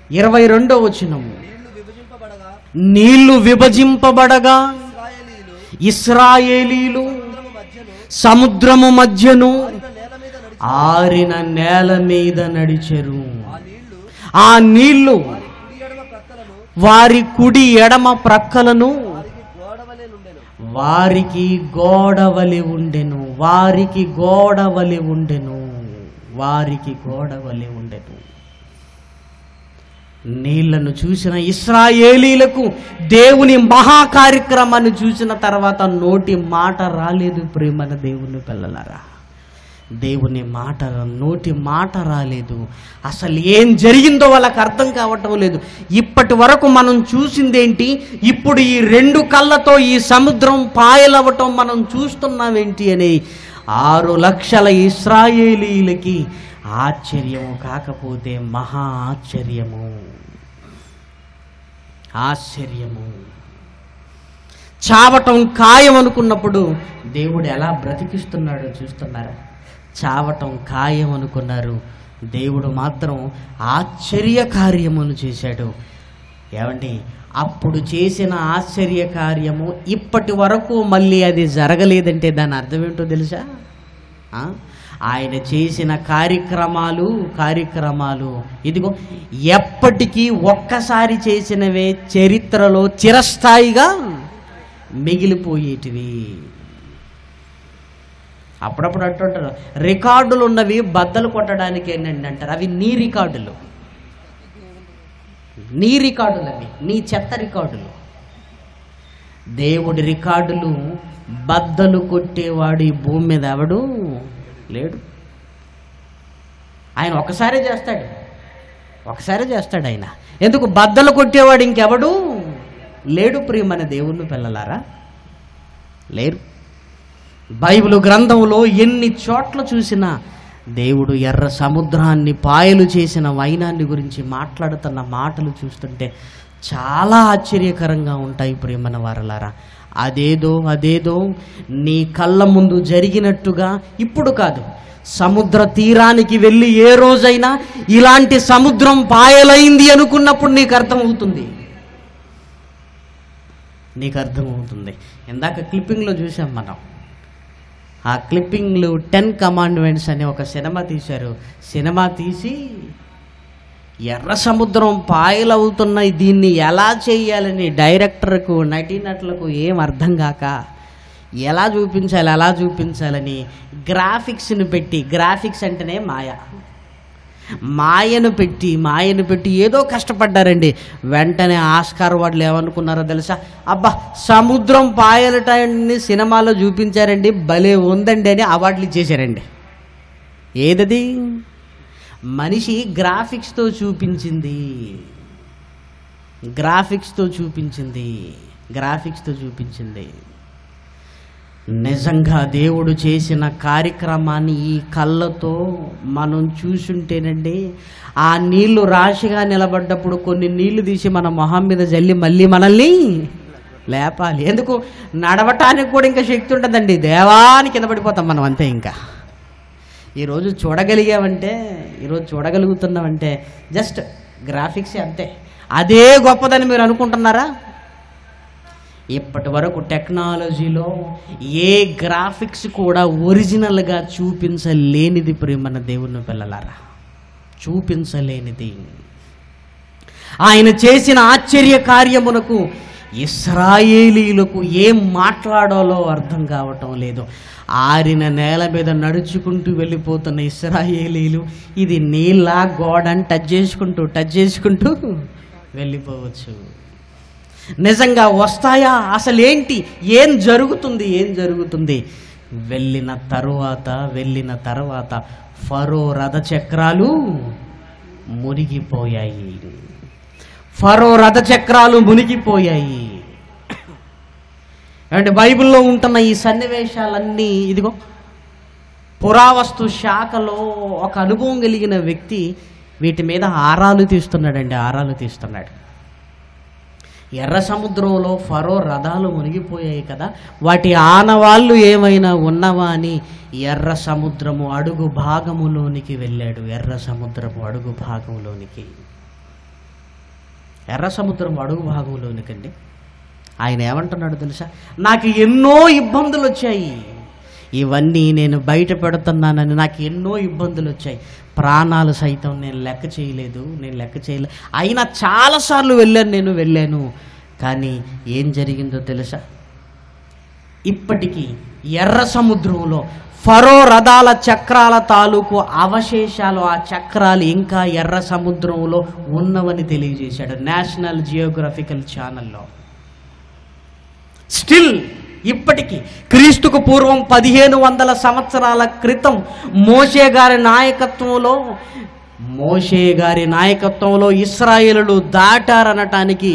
22వ వచనము, నీళ్లు విభజింపబడగా ఇశ్రాయేలీలు సముద్రము మధ్యను ఆరిన నేల మీద నడిచెరు. ఆ నీళ్లు వారి కుడి ఎడమ ప్రక్కలను వారికి గోడవలి ఉండెను. నీళ్లను చూసిన ఇశ్రాయేలీలకు దేవుని మహాకార్యక్రమాన్ని చూసిన తర్వాత నోటి మాట రాలేదు. ప్రేమన దేవుని పిల్లలారా, నోటి మాట రాలేదు. అసలు ఏం జరిగిందో వాళ్ళకి అర్థం కావటం లేదు. ఇప్పటి వరకు మనం చూసిందేంటి, ఇప్పుడు ఈ 2 కళ్ళతో ఈ సముద్రం పాయలవటం మనం చూస్తున్నామేంటి అని 6 లక్షల ఇశ్రాయేలీలకి ఆశ్చర్యము కాకపోతే మహా ఆశ్చర్యము. చావటం ఖాయం అనుకున్నప్పుడు దేవుడు ఎలా బ్రతికిస్తున్నాడో చూస్తున్నారా? చావటం ఖాయం అనుకున్నారు, దేవుడు మాత్రం ఆశ్చర్య కార్యమును చేశాడు. ఏమండి, అప్పుడు చేసిన ఆశ్చర్య కార్యము ఇప్పటి వరకు మళ్ళీ అది జరగలేదంటే దాని అర్థం ఏంటో తెలుసా? ఆయన చేసిన కార్యక్రమాలు ఇదిగో ఎప్పటికీ ఒక్కసారి చేసినవే చరిత్రలో చిరస్థాయిగా మిగిలిపోయేటివి. అప్పుడప్పుడు అంటుంటారు, రికార్డులు ఉన్నవి బద్దలు కొట్టడానికి ఏంటంటే అంటారు, అవి నీ రికార్డులు, అవి నీ చెత్త రికార్డులు. దేవుడి రికార్డులు బద్దలు కొట్టేవాడు ఈ భూమి మీద ఎవడు లేడు. ఆయన ఒకసారే చేస్తాడు ఆయన. ఎందుకు? బద్దలు కొట్టేవాడు ఇంకెవడు లేడు. ప్రియమైన దేవుని పిల్లలారా, లేరు. బైబిల్ గ్రంథంలో ఎన్ని చోట్ల చూసినా దేవుడు ఎర్ర సముద్రాన్ని పాయలు చేసిన వైనాన్ని గురించి మాట్లాడుతున్న మాటలు చూస్తుంటే చాలా ఆశ్చర్యకరంగా ఉంటాయి. ప్రియమైన వారలారా, అదేదో నీ కళ్ళ ముందు జరిగినట్టుగా ఇప్పుడు కాదు, సముద్ర తీరానికి వెళ్ళి ఏ రోజైనా ఇలాంటి సముద్రం పాయలైంది అనుకున్నప్పుడు నీకు అర్థమవుతుంది. ఇందాక క్లిప్పింగ్లో చూసాం మనం. ఆ క్లిప్పింగ్లు 10 కమాండ్మెంట్స్ అనే ఒక సినిమా తీశారు. సినిమా తీసి ఎర్ర సముద్రం పాయలవుతున్నాయి, దీన్ని ఎలా చేయాలని డైరెక్టర్కు నటీనటులకు ఏం అర్థం కాక ఎలా చూపించాలని గ్రాఫిక్స్ని పెట్టి, గ్రాఫిక్స్ అంటేనే మాయను పెట్టి ఏదో కష్టపడ్డారండి. వెంటనే ఆస్కార్ వాళ్ళు ఏమనుకున్నారో తెలుసా? అబ్బా, సముద్రం పాయలటాన్ని సినిమాలో చూపించారండి, భలే ఉందండి అని అవార్డులు ఇచ్చేశారండి. ఏదది? మనిషి గ్రాఫిక్స్తో చూపించింది. నిజంగా దేవుడు చేసిన కార్యక్రమాన్ని ఈ కళ్ళతో మనం చూసుంటేనండి, ఆ నీళ్లు రాశిగా నిలబడ్డప్పుడు కొన్ని నీళ్లు తీసి మన మొహం మీద జల్లి మళ్ళీ మనల్ని లేపాలి. ఎందుకు? నడవటానికి కూడా ఇంకా శక్తి ఉంటుందండి. దేవానికి కింద పడిపోతాం మనం అంతే. ఇంకా ఈరోజు చూడగలిగామంటే, ఈరోజు చూడగలుగుతున్నామంటే జస్ట్ గ్రాఫిక్స్ అంతే. అదే గొప్పదని మీరు అనుకుంటున్నారా? ఇప్పటి వరకు టెక్నాలజీలో ఏ గ్రాఫిక్స్ కూడా ఒరిజినల్గా చూపించలేనిది ప్రియమైన దేవుని పిల్లలారా, చూపించలేనిది. ఆయన చేసిన ఆశ్చర్య కార్యమునకు ఇశ్రాయేలీయులకు ఏం మాట్లాడాలో అర్థం కావటం లేదు. ఆరిన నేల మీద నడుచుకుంటూ వెళ్ళిపోతున్న ఇశ్రాయేలీయులు ఇది నీళ్ళ గోడని టచ్ చేసుకుంటూ వెళ్ళిపోవచ్చు. నిజంగా వస్తాయా? అసలు ఏంటి? ఏం జరుగుతుంది? వెళ్ళిన తరువాత ఫరో రథచక్రాలు మునిగిపోయాయి. అంటే బైబిల్లో ఉంటున్న ఈ సన్నివేశాలన్నీ ఇదిగో పురావస్తు శాఖలో ఒక అనుభవం కలిగిన వ్యక్తి వీటి మీద ఆరాలు తీస్తున్నాడు. ఎర్ర సముద్రంలో ఫరో రథాలు మునిగిపోయాయి కదా, వాటి ఆనవాళ్ళు ఏమైనా ఉన్నవా అని ఎర్ర సముద్రము అడుగు భాగములోనికి వెళ్ళాడు. ఎర్ర సముద్రము అడుగు భాగంలోనికండి ఆయన ఏమంటున్నాడు తెలుసా? నాకు ఎన్నో ఇబ్బందులు వచ్చాయి, ఇవన్నీ నేను బయట పెడుతున్నానని నాకు ఎన్నో ఇబ్బందులు వచ్చాయి. ప్రాణాలు సైతం నేను లెక్క చేయలేదు. అయినా చాలాసార్లు వెళ్ళాను. కానీ ఏం జరిగిందో తెలుసా? ఇప్పటికీ ఎర్ర సముద్రంలో ఫరో రథాల చక్రాల తాలూకు అవశేషాలు, ఆ చక్రాలు ఇంకా ఎర్ర సముద్రంలో ఉన్నవని తెలియజేశాడు నేషనల్ జియోగ్రఫికల్ ఛానల్లో. స్టిల్ ఇప్పటికీ క్రీస్తుకు పూర్వం 1500 సంవత్సరాల క్రితం మోషే గారి నాయకత్వంలో ఇశ్రాయేలులు దాటారనటానికి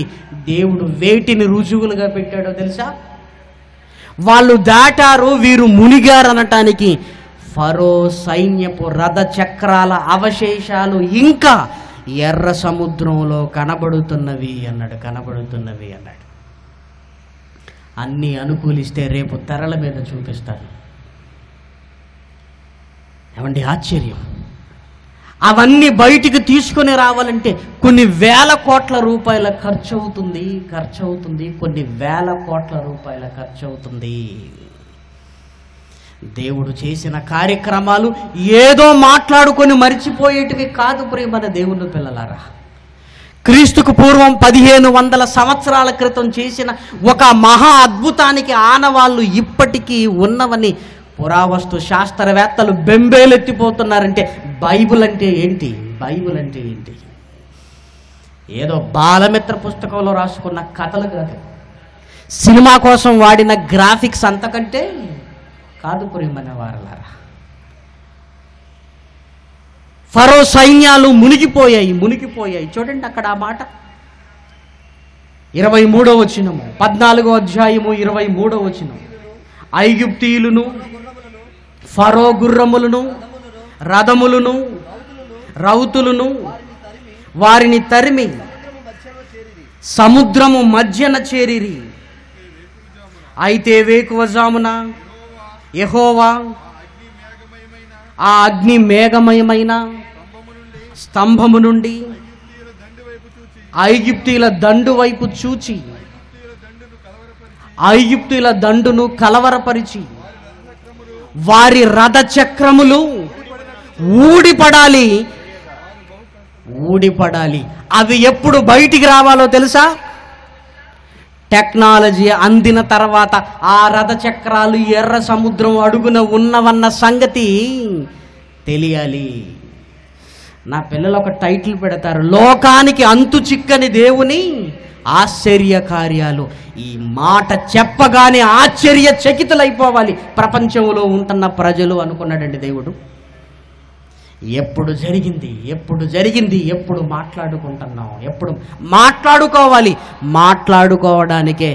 దేవుడు వేటిని రుజువులుగా పెట్టాడో తెలుసా? వాళ్ళు దాటారు, వీరు మునిగారనటానికి ఫరో సైన్యపు రథ చక్రాల అవశేషాలు ఇంకా ఎర్ర సముద్రంలో కనబడుతున్నవి అన్నాడు. అన్నీ అనుకూలిస్తే రేపు తెరల మీద చూపిస్తారు. ఏమండి ఆశ్చర్యం! అవన్నీ బయటికి తీసుకొని రావాలంటే కొన్ని వేల కోట్ల రూపాయల ఖర్చు అవుతుంది. కొన్ని వేల కోట్ల రూపాయల ఖర్చు అవుతుంది. దేవుడు చేసిన కార్యక్రమాలు ఏదో మాట్లాడుకొని మరిచిపోయేటివి కాదు ప్రియమైన దేవుని పిల్లలారా. క్రీస్తుకు పూర్వం 1500 సంవత్సరాల క్రితం చేసిన ఒక మహా అద్భుతానికి ఆనవాళ్ళు ఇప్పటికీ ఉన్నవని పురావస్తు శాస్త్రవేత్తలు బెంబేలెత్తిపోతున్నారంటే బైబిల్ అంటే ఏంటి? ఏదో బాలమిత్ర పుస్తకంలో రాసుకున్న కథలు కాదు, సినిమా కోసం వాడిన గ్రాఫిక్స్ అంతకంటే కాదు ప్రియమైన వారలారా. ఫరో సైన్యాలు మునిగిపోయాయి. చూడండి అక్కడ ఆ మాట 23వ వచనము, 14వ అధ్యాయము 23వ వచనం. ఐగుప్తీయులను, ఫరో గుర్రములను, రథములను, రౌతులను వారిని తరిమి సముద్రము మధ్యన చేరిరి. అయితే వేకువజామున యెహోవా ఆ అగ్ని మేఘమయమైన స్తంభము నుండి ఐగుప్తీయుల దండు వైపు చూచి ఐగుప్తీయుల దండును కలవరపరిచి వారి రథ చక్రములు ఊడిపడాలి. అవి ఎప్పుడు బయటికి రావాలో తెలుసా? టెక్నాలజీ అందిన తర్వాత ఆ రథ చక్రాలు ఎర్ర సముద్రం అడుగున ఉన్నవన్న సంగతి తెలియాలి. నా పిల్లలు ఒక టైటిల్ పెడతారు, లోకానికి అంతు చిక్కని దేవుని ఆశ్చర్య కార్యాలు. ఈ మాట చెప్పగానే ఆశ్చర్యచకితులైపోవాలి ప్రపంచంలో ఉంటున్న ప్రజలు అనుకున్నాడండి దేవుడు. ఎప్పుడు జరిగింది, ఎప్పుడు మాట్లాడుకుంటున్నాం, ఎప్పుడు మాట్లాడుకోవాలి. మాట్లాడుకోవడానికే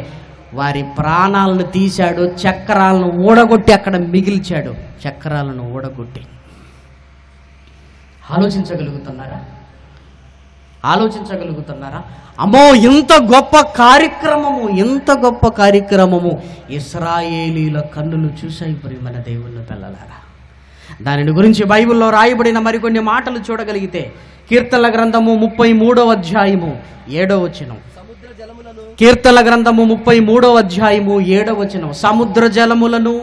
వారి ప్రాణాలను తీశాడు, చక్రాలను ఊడగొట్టి అక్కడ మిగిల్చాడు. చక్రాలను ఊడగొట్టి. ఆలోచించగలుగుతున్నారా? ఆలోచించగలుగుతున్నారా? అమ్మో, ఇంత గొప్ప కార్యక్రమము, ఇంత గొప్ప కార్యక్రమము ఇశ్రాయేలీల కన్నులు చూశాయి ప్రియమైన దేవుని పిల్లలారా. దానిని గురించి బైబిల్లో రాయబడిన మరికొన్ని మాటలు చూడగలిగితే కీర్తనల గ్రంథము 33వ అధ్యాయము 7వ వచనం. కీర్తనల గ్రంథము 33వ అధ్యాయము 7వ వచనం. సముద్ర జలములను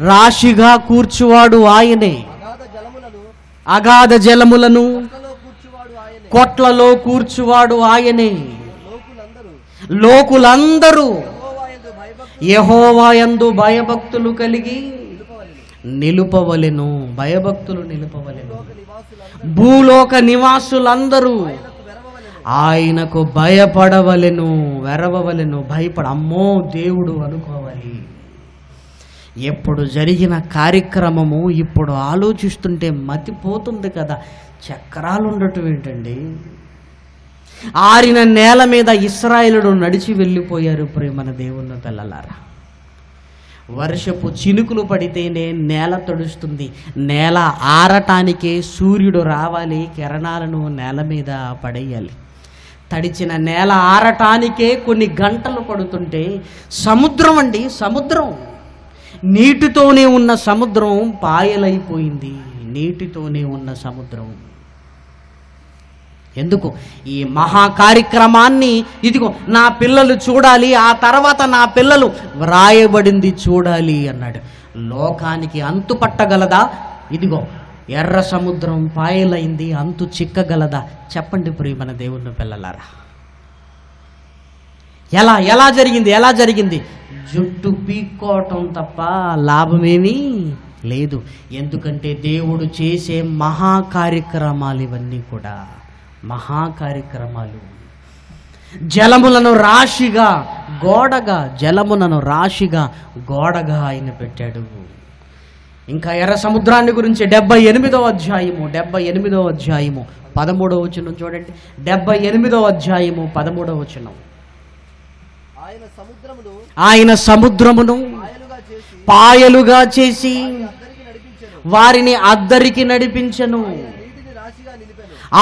రాశిగా కూర్చువాడు ఆయనే, అగాధ జలములను కొట్లలో కూర్చువాడు ఆయనే. లోకులందరూ యెహోవా యందు భయభక్తులు కలిగి నిలుపవలెను. భయభక్తులు నిలుపవలెను. భూలోక నివాసులందరూ ఆయనకు భయపడవలెను, వెరవవలెను. అమ్మో దేవుడు అనుకోవాలి. ఎప్పుడు జరిగిన కార్యక్రమము ఇప్పుడు ఆలోచిస్తుంటే మతిపోతుంది కదా. చక్రాలు ఉండటం ఏంటండి? ఆరిన నేల మీద ఇశ్రాయేలుడు నడిచి వెళ్ళిపోయారు ప్రియమైన దేవుని పిల్లలారా. వర్షపు చినుకులు పడితేనే నేల తడుస్తుంది. నేల ఆరటానికే సూర్యుడు రావాలి, కిరణాలను నేల మీద పడేయాలి. తడిచిన నేల ఆరటానికే కొన్ని గంటలు పడుతుంటే సముద్రం అండి, సముద్రం, నీటితోనే ఉన్న సముద్రం పాయలైపోయింది. నీటితోనే ఉన్న సముద్రం. ఎందుకు? ఈ మహా కార్యక్రమాన్ని ఇదిగో నా పిల్లలు చూడాలి, ఆ తర్వాత నా పిల్లలు వ్రాయబడింది చూడాలి అన్నాడు. లోకానికి అంతు పట్టగలదా? ఇదిగో ఎర్ర సముద్రం పాయలైంది, అంతు చిక్కగలదా? చెప్పండి ప్రియమైన దేవుని పిల్లలారా. ఎలా జరిగింది? జుట్టు పీక్కోవటం తప్ప లాభమేమీ లేదు. ఎందుకంటే దేవుడు చేసే మహా కార్యక్రమాలు ఇవన్నీ కూడా మహా కార్యక్రమాలు. జలములను రాశిగా గోడగా, జలములను రాశిగా గోడగా ఆయన పెట్టాడు. ఇంకా ఎర్ర సముద్రాన్ని గురించి 78వ అధ్యాయము 13వ వచనం చూడండి. 78వ అధ్యాయము 13వ వచనం. ఆయన సముద్రమును పాయలుగా చేసి వారిని అద్దరికి నడిపించెను.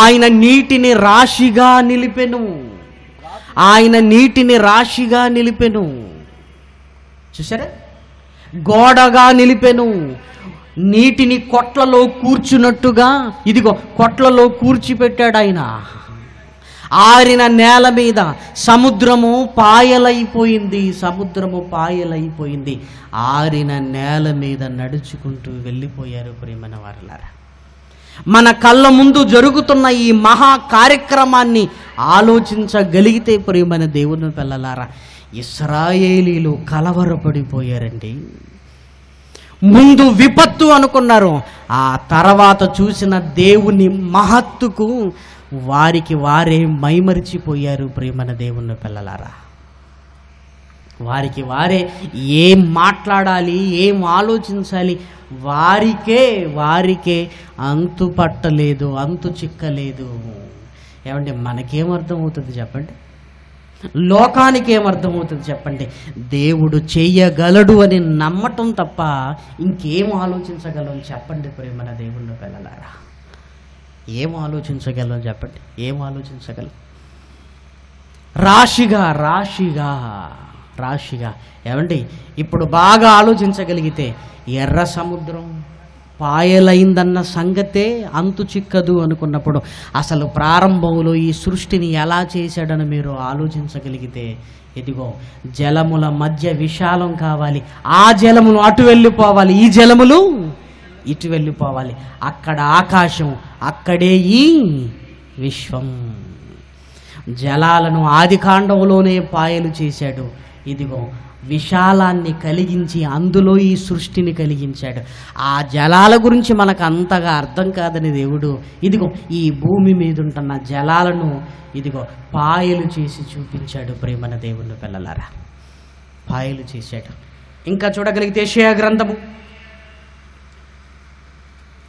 ఆయన నీటిని రాశిగా నిలిపెను. ఆయన నీటిని రాశిగా నిలిపెను. చూసారా? గోడగా నిలిపెను. నీటిని కొట్లలో కూర్చున్నట్టుగా ఇదిగో కొట్లలో కూర్చిపెట్టాడు ఆయన. ఆరిన నేల మీద సముద్రము పాయలైపోయింది. ఆరిన నేల మీద నడుచుకుంటూ వెళ్ళిపోయారు ప్రియమైన వారలారా. మన కళ్ళ ముందు జరుగుతున్న ఈ మహా కార్యక్రమాన్ని ఆలోచించగలిగితే ప్రియమైన దేవుని పిల్లలారా, ఇశ్రాయేలీలు కలవరపడిపోయారండి. ముందు విపత్తు అనుకున్నారు, ఆ తర్వాత చూసిన దేవుని మహత్తుకు వారికి వారే మైమరిచిపోయారు ప్రియమైన దేవుని పిల్లలారా. వారికి వారే ఏం మాట్లాడాలి, ఏం ఆలోచించాలి, వారికే అంతు పట్టలేదు, అంతు చిక్కలేదు. ఏమంటే మనకేమర్థమవుతుంది చెప్పండి? లోకానికి ఏమర్థమవుతుంది చెప్పండి? దేవుడు చెయ్యగలడు అని నమ్మటం తప్ప ఇంకేం ఆలోచించగలం చెప్పండి ప్రియమైన దేవుని పిల్లలారా. ఏం ఆలోచించగలం చెప్పండి? ఏం ఆలోచించగలం? రాశిగా ఏమండి ఇప్పుడు బాగా ఆలోచించగలిగితే ఎర్ర సముద్రం పాయలైందన్న సంగతే అంతు చిక్కదు అనుకున్నప్పుడు అసలు ప్రారంభంలో ఈ సృష్టిని ఎలా చేశాడని మీరు ఆలోచించగలిగితే, ఇదిగో జలముల మధ్య విశాలం కావాలి, ఆ జలములు అటు వెళ్ళిపోవాలి, ఈ జలములు ఇటు వెళ్ళిపోవాలి. అక్కడ ఆకాశం, అక్కడే ఈ విశ్వం. జలాలను ఆదికాండంలోనే పాయలు చేశాడు. ఇదిగో విశాలాన్ని కలిగించి అందులో ఈ సృష్టిని కలిగించాడు. ఆ జలాల గురించి మనకు అంతగా అర్థం కాదని దేవుడు ఇదిగో ఈ భూమి మీద ఉంటున్న జలాలను ఇదిగో పాయలు చేసి చూపించాడు ప్రేమన దేవుని పిల్లలారా. పాయలు చేశాడు. ఇంకా చూడగలిగితే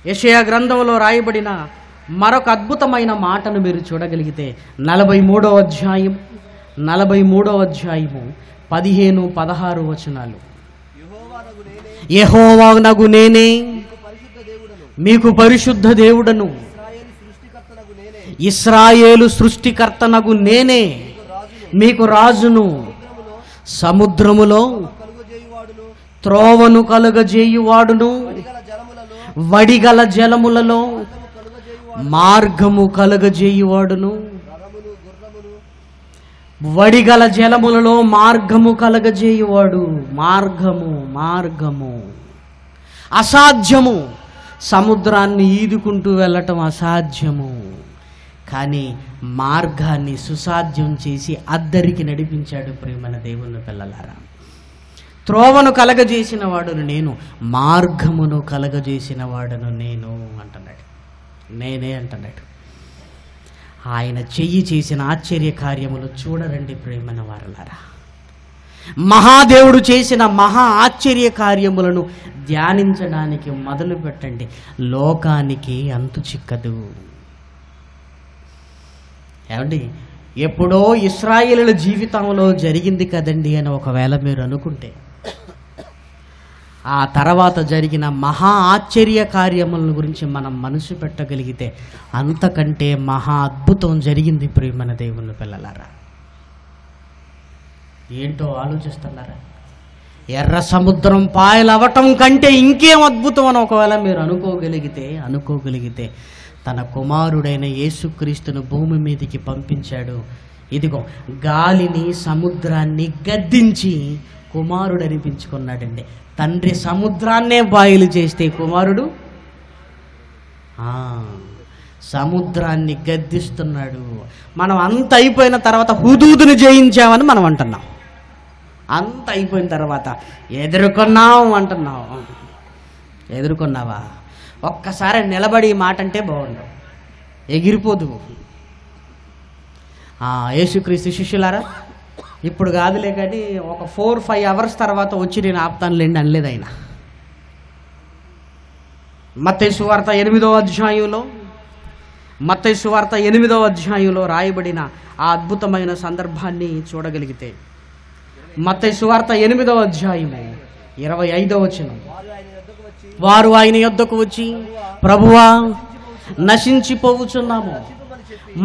యెషయా గ్రంథంలో రాయబడిన మరొక అద్భుతమైన మాటను మీరు చూడగలిగితే 43వ అధ్యాయం 43వ అధ్యాయము 15-16 వచనాలు. యెహోవానగు నేనే మీకు పరిశుద్ధ దేవుడను, ఇశ్రాయేలు సృష్టికర్తనగు నేనే మీకు రాజును, సముద్రములో త్రోవను కలుగజేయువాడును, వడిగల జలములలో మార్గము కలుగజేయువాడును. వడిగల జలములలో మార్గము కలగజేయువాడు. మార్గము అసాధ్యము. సముద్రాన్ని ఈదుకుంటూ వెళ్ళటం అసాధ్యము. కానీ మార్గాన్ని సుసాధ్యం చేసి అద్దరికి నడిపించాడు ప్రియమైన దేవుని పిల్లలారా. త్రోవను కలగజేసిన వాడును నేను, మార్గమును కలగజేసిన వాడును నేను అంటున్నాడు. నేనే అంటున్నాడు. ఆయన చెయ్యి చేసిన ఆశ్చర్య కార్యములు చూడరండి ప్రియమైన వారలారా. మహాదేవుడు చేసిన మహా ఆశ్చర్య కార్యములను ధ్యానించడానికి మొదలు పెట్టండి. లోకానికి అంతు చిక్కదు. ఏమండి, ఎప్పుడో ఇశ్రాయేలుల జీవితంలో జరిగింది కదండి అని ఒకవేళ మీరు అనుకుంటే, ఆ తర్వాత జరిగిన మహా ఆశ్చర్య కార్యముల గురించి మనం మనసు పెట్టగలిగితే అంతకంటే మహా అద్భుతం జరిగింది ప్రియమైన దేవుని పిల్లలారా. ఏంటో ఆలోచిస్తున్నారా? ఎర్ర సముద్రం పాయలవటం కంటే ఇంకేం అద్భుతం అని ఒకవేళ మీరు అనుకోగలిగితే తన కుమారుడైన యేసుక్రీస్తును భూమి మీదకి పంపించాడు. ఇదిగో గాలిని సముద్రాన్ని గద్దించి కుమారుడు అనిపించుకున్నాడండి. తండ్రి సముద్రాన్నే బాయిలు చేస్తే కుమారుడు సముద్రాన్ని గద్దిస్తున్నాడు. మనం అంత అయిపోయిన తర్వాత హుదూదును జయించామని మనం అంటున్నాం. అంత అయిపోయిన తర్వాత ఎదుర్కొన్నాం అంటున్నాం. ఎదుర్కొన్నావా? ఒక్కసారి నిలబడి మాట అంటే బాగుండవు, ఎగిరిపోదు. యేసుక్రీస్తు శిష్యులారా, ఇప్పుడు కాదులే కానీ ఒక 4-5 అవర్స్ తర్వాత వచ్చి నేను ఆపుతానులేండి అనలేదు ఆయన. మత్తయి సువార్త 8వ అధ్యాయంలో రాయబడిన ఆ అద్భుతమైన సందర్భాన్ని చూడగలిగితే, మత్తయి సువార్త 8వ అధ్యాయము 25వ వచనం, వారు ఆయన యొద్దకు వచ్చి, ప్రభువా, నశించిపోవుచున్నాము,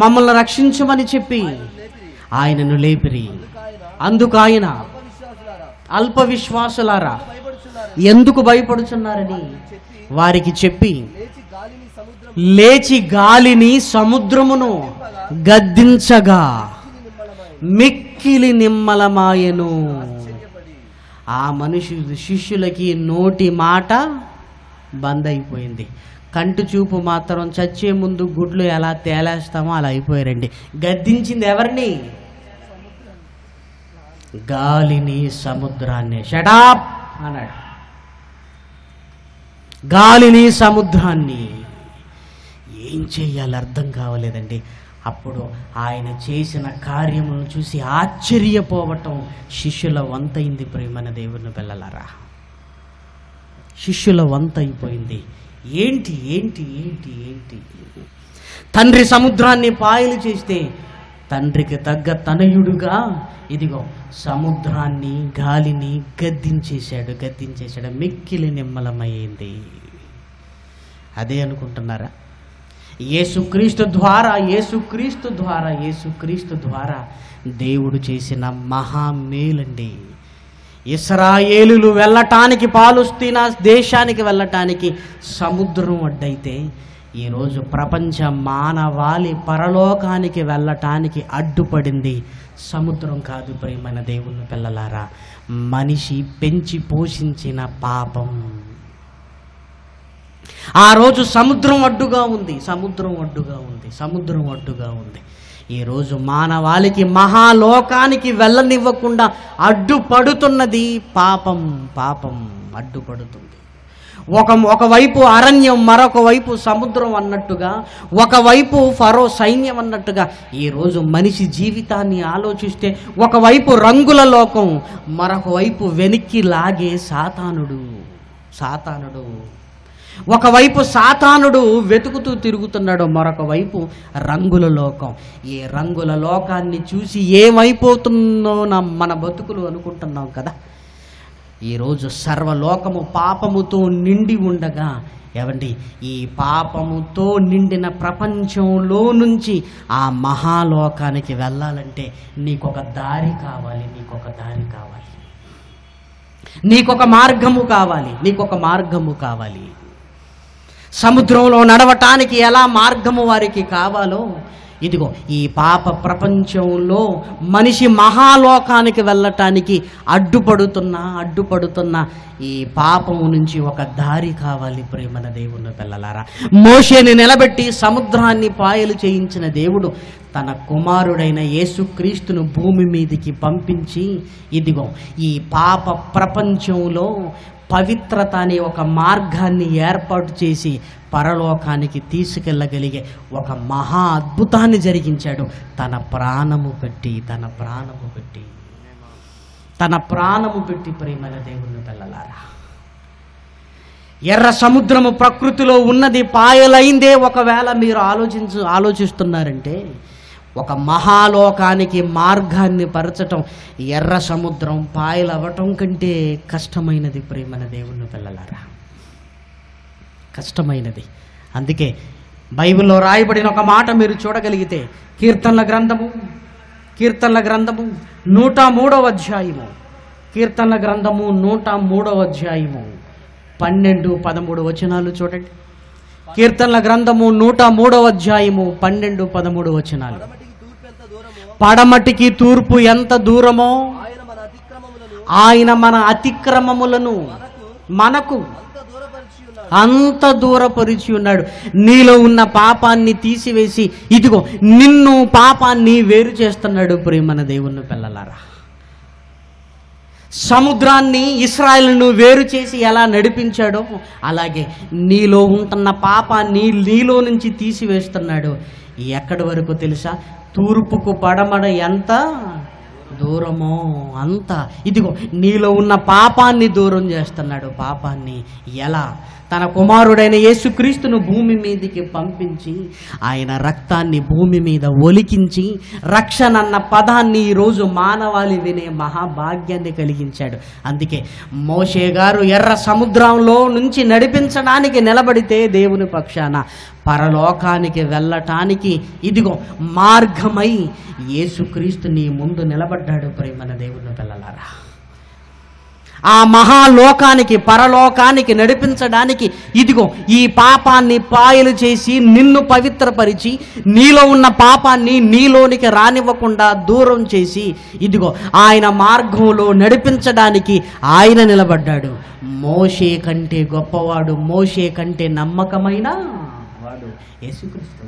మమ్మల్ని రక్షించమని చెప్పి ఆయనను లేపిరి. అందుకు ఆయన, అల్ప విశ్వాసులారా, ఎందుకు భయపడుచున్నారని వారికి చెప్పి లేచి గాలిని సముద్రమును గద్దించగా మిక్కిలి నిమ్మలమాయెను. ఆ శిష్యులకి నోటి మాట బంద్ అయిపోయింది. కంటి చూపు మాత్రం చచ్చే ముందు గుడ్లు ఎలా తేలేస్తామో అలా అయిపోయారండి. గద్దించింది ఎవరిని? గాలిని సముద్రాన్ని. షటాప్ అన్నాడు. గాలిని సముద్రాన్ని. ఏం చెయ్యాలి అర్థం కావలేదండి. అప్పుడు ఆయన చేసిన కార్యములను చూసి ఆశ్చర్యపోవటం శిష్యుల వంతైంది ప్రియమైన దేవుని పిల్లలారా. శిష్యుల వంత అయిపోయింది. ఏంటి ఏంటి ఏంటి ఏంటి తండ్రి సముద్రాన్ని పాయలు చేస్తే తండ్రికి తగ్గ తనయుడుగా ఇదిగో సముద్రాన్ని గాలిని గద్దించేశాడు. మిక్కిలి నిమ్మలమైంది. అదే అనుకుంటున్నారా? యేసుక్రీస్తు ద్వారా దేవుడు చేసిన మహామేలండి. ఇశ్రాయేలులు వెళ్ళటానికి, పాలస్తీనా దేశానికి వెళ్ళటానికి సముద్రం అడ్డైతే, ఈరోజు ప్రపంచ మానవాళి పరలోకానికి వెళ్ళటానికి అడ్డుపడింది సముద్రం కాదు ప్రియమైన దేవుని పిల్లలారా, మనిషి పెంచి పోషించిన పాపం. ఆ రోజు సముద్రం అడ్డుగా ఉంది. ఈరోజు మానవాళికి, మహాలోకానికి వెళ్ళనివ్వకుండా అడ్డుపడుతున్నది పాపం. అడ్డుపడుతుంది. ఒకవైపు అరణ్యం, మరొక వైపు సముద్రం అన్నట్టుగా, ఒకవైపు ఫరో సైన్యం అన్నట్టుగా ఈరోజు మనిషి జీవితాన్ని ఆలోచిస్తే ఒకవైపు రంగుల లోకం, మరొక వైపు వెనక్కి లాగే సాతానుడు. ఒకవైపు సాతానుడు వెతుకుతూ తిరుగుతున్నాడు, మరొక వైపు రంగుల లోకం. ఈ రంగుల లోకాన్ని చూసి ఏమైపోతుందో మన బతుకులు అనుకుంటున్నాం కదా. ఈరోజు సర్వలోకము పాపముతో నిండి ఉండగా, ఏమండి, ఈ పాపముతో నిండిన ప్రపంచంలో నుంచి ఆ మహాలోకానికి వెళ్ళాలంటే నీకొక దారి కావాలి, నీకొక దారి కావాలి, నీకొక మార్గము కావాలి, నీకొక మార్గము కావాలి. సముద్రంలో నడవటానికి ఎలా మార్గము వారికి కావాలో, ఇదిగో ఈ పాప ప్రపంచంలో మనిషి మహాలోకానికి వెళ్ళటానికి అడ్డుపడుతున్న ఈ పాపము నుంచి ఒక దారి కావాలి. ప్రేమన దేవుని పిల్లలారా, మోషేని నిలబెట్టి సముద్రాన్ని పాయలు చేయించిన దేవుడు తన కుమారుడైన యేసుక్రీస్తును భూమి మీదికి పంపించి, ఇదిగో ఈ పాప ప్రపంచంలో పవిత్రత అనే ఒక మార్గాన్ని ఏర్పాటు చేసి పరలోకానికి తీసుకెళ్ళగలిగే ఒక మహా అద్భుతాన్ని జరిగించాడు. తన ప్రాణము పెట్టి ప్రేమల దేవుని పిల్లలారా, ఎర్ర సముద్రము ప్రకృతిలో ఉన్నది పాయలైందే. ఒకవేళ మీరు ఆలోచిస్తున్నారంటే ఒక మహాలోకానికి మార్గాన్ని పరచటం ఎర్ర సముద్రం పాయలవ్వటం కంటే కష్టమైనది ప్రేమన దేవుని పిల్లలారా, కష్టమైనది. అందుకే బైబిల్లో రాయబడిన ఒక మాట మీరు చూడగలిగితే, కీర్తనల గ్రంథము 103వ అధ్యాయము, కీర్తనల గ్రంథము 103వ అధ్యాయము 12-13 వచనాలు చూడండి. కీర్తనల గ్రంథము 103వ అధ్యాయము 12-13 వచనాలు. పడమటికి తూర్పు ఎంత దూరమో ఆయన మన అతిక్రమములను మనకు అంత దూరపరిచి ఉన్నాడు. నీలో ఉన్న పాపాన్ని తీసివేసి, ఇదిగో నిన్ను పాపాన్ని వేరు చేస్తున్నాడు. ప్రేమన దేవుని పిల్లలారా, సముద్రాన్ని ఇశ్రాయేలును వేరు చేసి ఎలా నడిపించాడో అలాగే నీలో ఉంటున్న పాపాన్ని నీలో నుంచి తీసివేస్తున్నాడు. ఎక్కడి వరకు తెలుసా? తూర్పుకు పడమడ ఎంత దూరమో అంత, ఇదిగో నీలో ఉన్న పాపాన్ని దూరం చేస్తున్నాడు. పాపాన్ని ఎలా? తన కుమారుడైన యేసుక్రీస్తును భూమి మీదకి పంపించి ఆయన రక్తాన్ని భూమి మీద ఒలికించి రక్షణ అన్న పదాన్ని ఈరోజు మానవాళి వినే మహాభాగ్యాన్ని కలిగించాడు. అందుకే మోషే గారు ఎర్ర సముద్రంలో నుంచి నడిపించడానికి నిలబడితే దేవుని పక్షాన పరలోకానికి వెళ్ళటానికి ఇదిగో మార్గమై యేసుక్రీస్తు నీ ముందు నిలబడ్డాడు. ప్రేమన దేవుని పిల్లలారా, ఆ మహాలోకానికి పరలోకానికి నడిపించడానికి ఇదిగో ఈ పాపాన్ని పాయలు చేసి నిన్ను పవిత్రపరిచి నీలో ఉన్న పాపాన్ని నీలోనికి రానివ్వకుండా దూరం చేసి ఇదిగో ఆయన మార్గంలో నడిపించడానికి ఆయన నిలబడ్డాడు. మోషే కంటే గొప్పవాడు, మోషే కంటే నమ్మకమైన వాడు యేసుక్రీస్తు.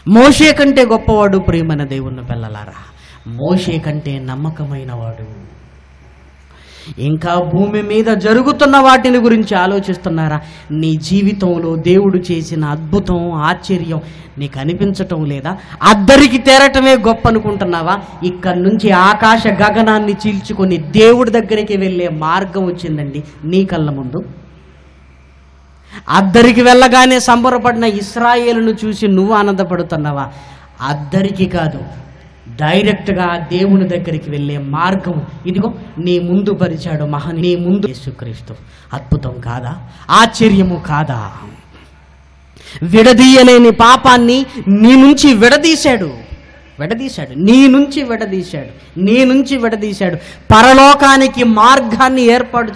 మోషే కంటే గొప్పవాడు ప్రియమైన దేవుని పిల్లలారా, మోషే కంటే నమ్మకమైన వాడు. ఇంకా భూమి మీద జరుగుతున్న వాటిని గురించి ఆలోచిస్తున్నారా? నీ జీవితంలో దేవుడు చేసిన అద్భుతం, ఆశ్చర్యం నీకు అనిపించటం లేదా? అద్దరికి తేరటమే గొప్ప అనుకుంటున్నావా? ఇక్కడి నుంచి ఆకాశ గగనాన్ని చీల్చుకొని దేవుడి దగ్గరికి వెళ్ళే మార్గం వచ్చిందండి నీ కళ్ళ ముందు. అద్దరికి వెళ్ళగానే సంబరపడిన ఇశ్రాయేలును చూసి నువ్వు ఆనందపడుతున్నావా? అద్దరికి కాదు, డైరెక్ట్గా దేవుని దగ్గరికి వెళ్ళే మార్గం ఇదిగో నీ ముందు పరిచాడు నీ ముందు యేసుక్రీస్తు. అద్భుతం కాదా? ఆశ్చర్యము కాదా? విడదీయలేని పాపాన్ని నీ నుంచి విడదీశాడు, నీ నుంచి విడదీశాడు. పరలోకానికి మార్గాన్ని ఏర్పాటు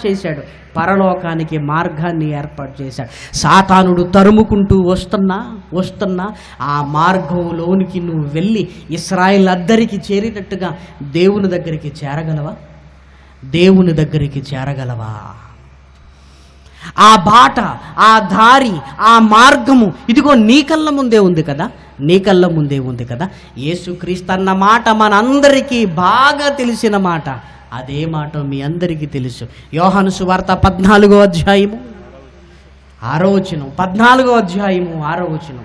చేశాడు. సాతానుడు తరుముకుంటూ వస్తున్నా ఆ మార్గంలోనికి నువ్వు వెళ్ళి ఇశ్రాయేలు అద్దరికి చేరినట్టుగా దేవుని దగ్గరికి చేరగలవా? ఆ బాట, ఆ దారి, ఆ మార్గము ఇదిగో నీ కళ్ళ ముందే ఉంది కదా. యేసుక్రీస్తు అన్న మాట మనందరికీ బాగా తెలిసిన మాట. అదే మాట మీ అందరికీ తెలుసు. యోహాను సువార్త 14వ అధ్యాయము 6వ వచనం, 14వ అధ్యాయము 6వ వచనం.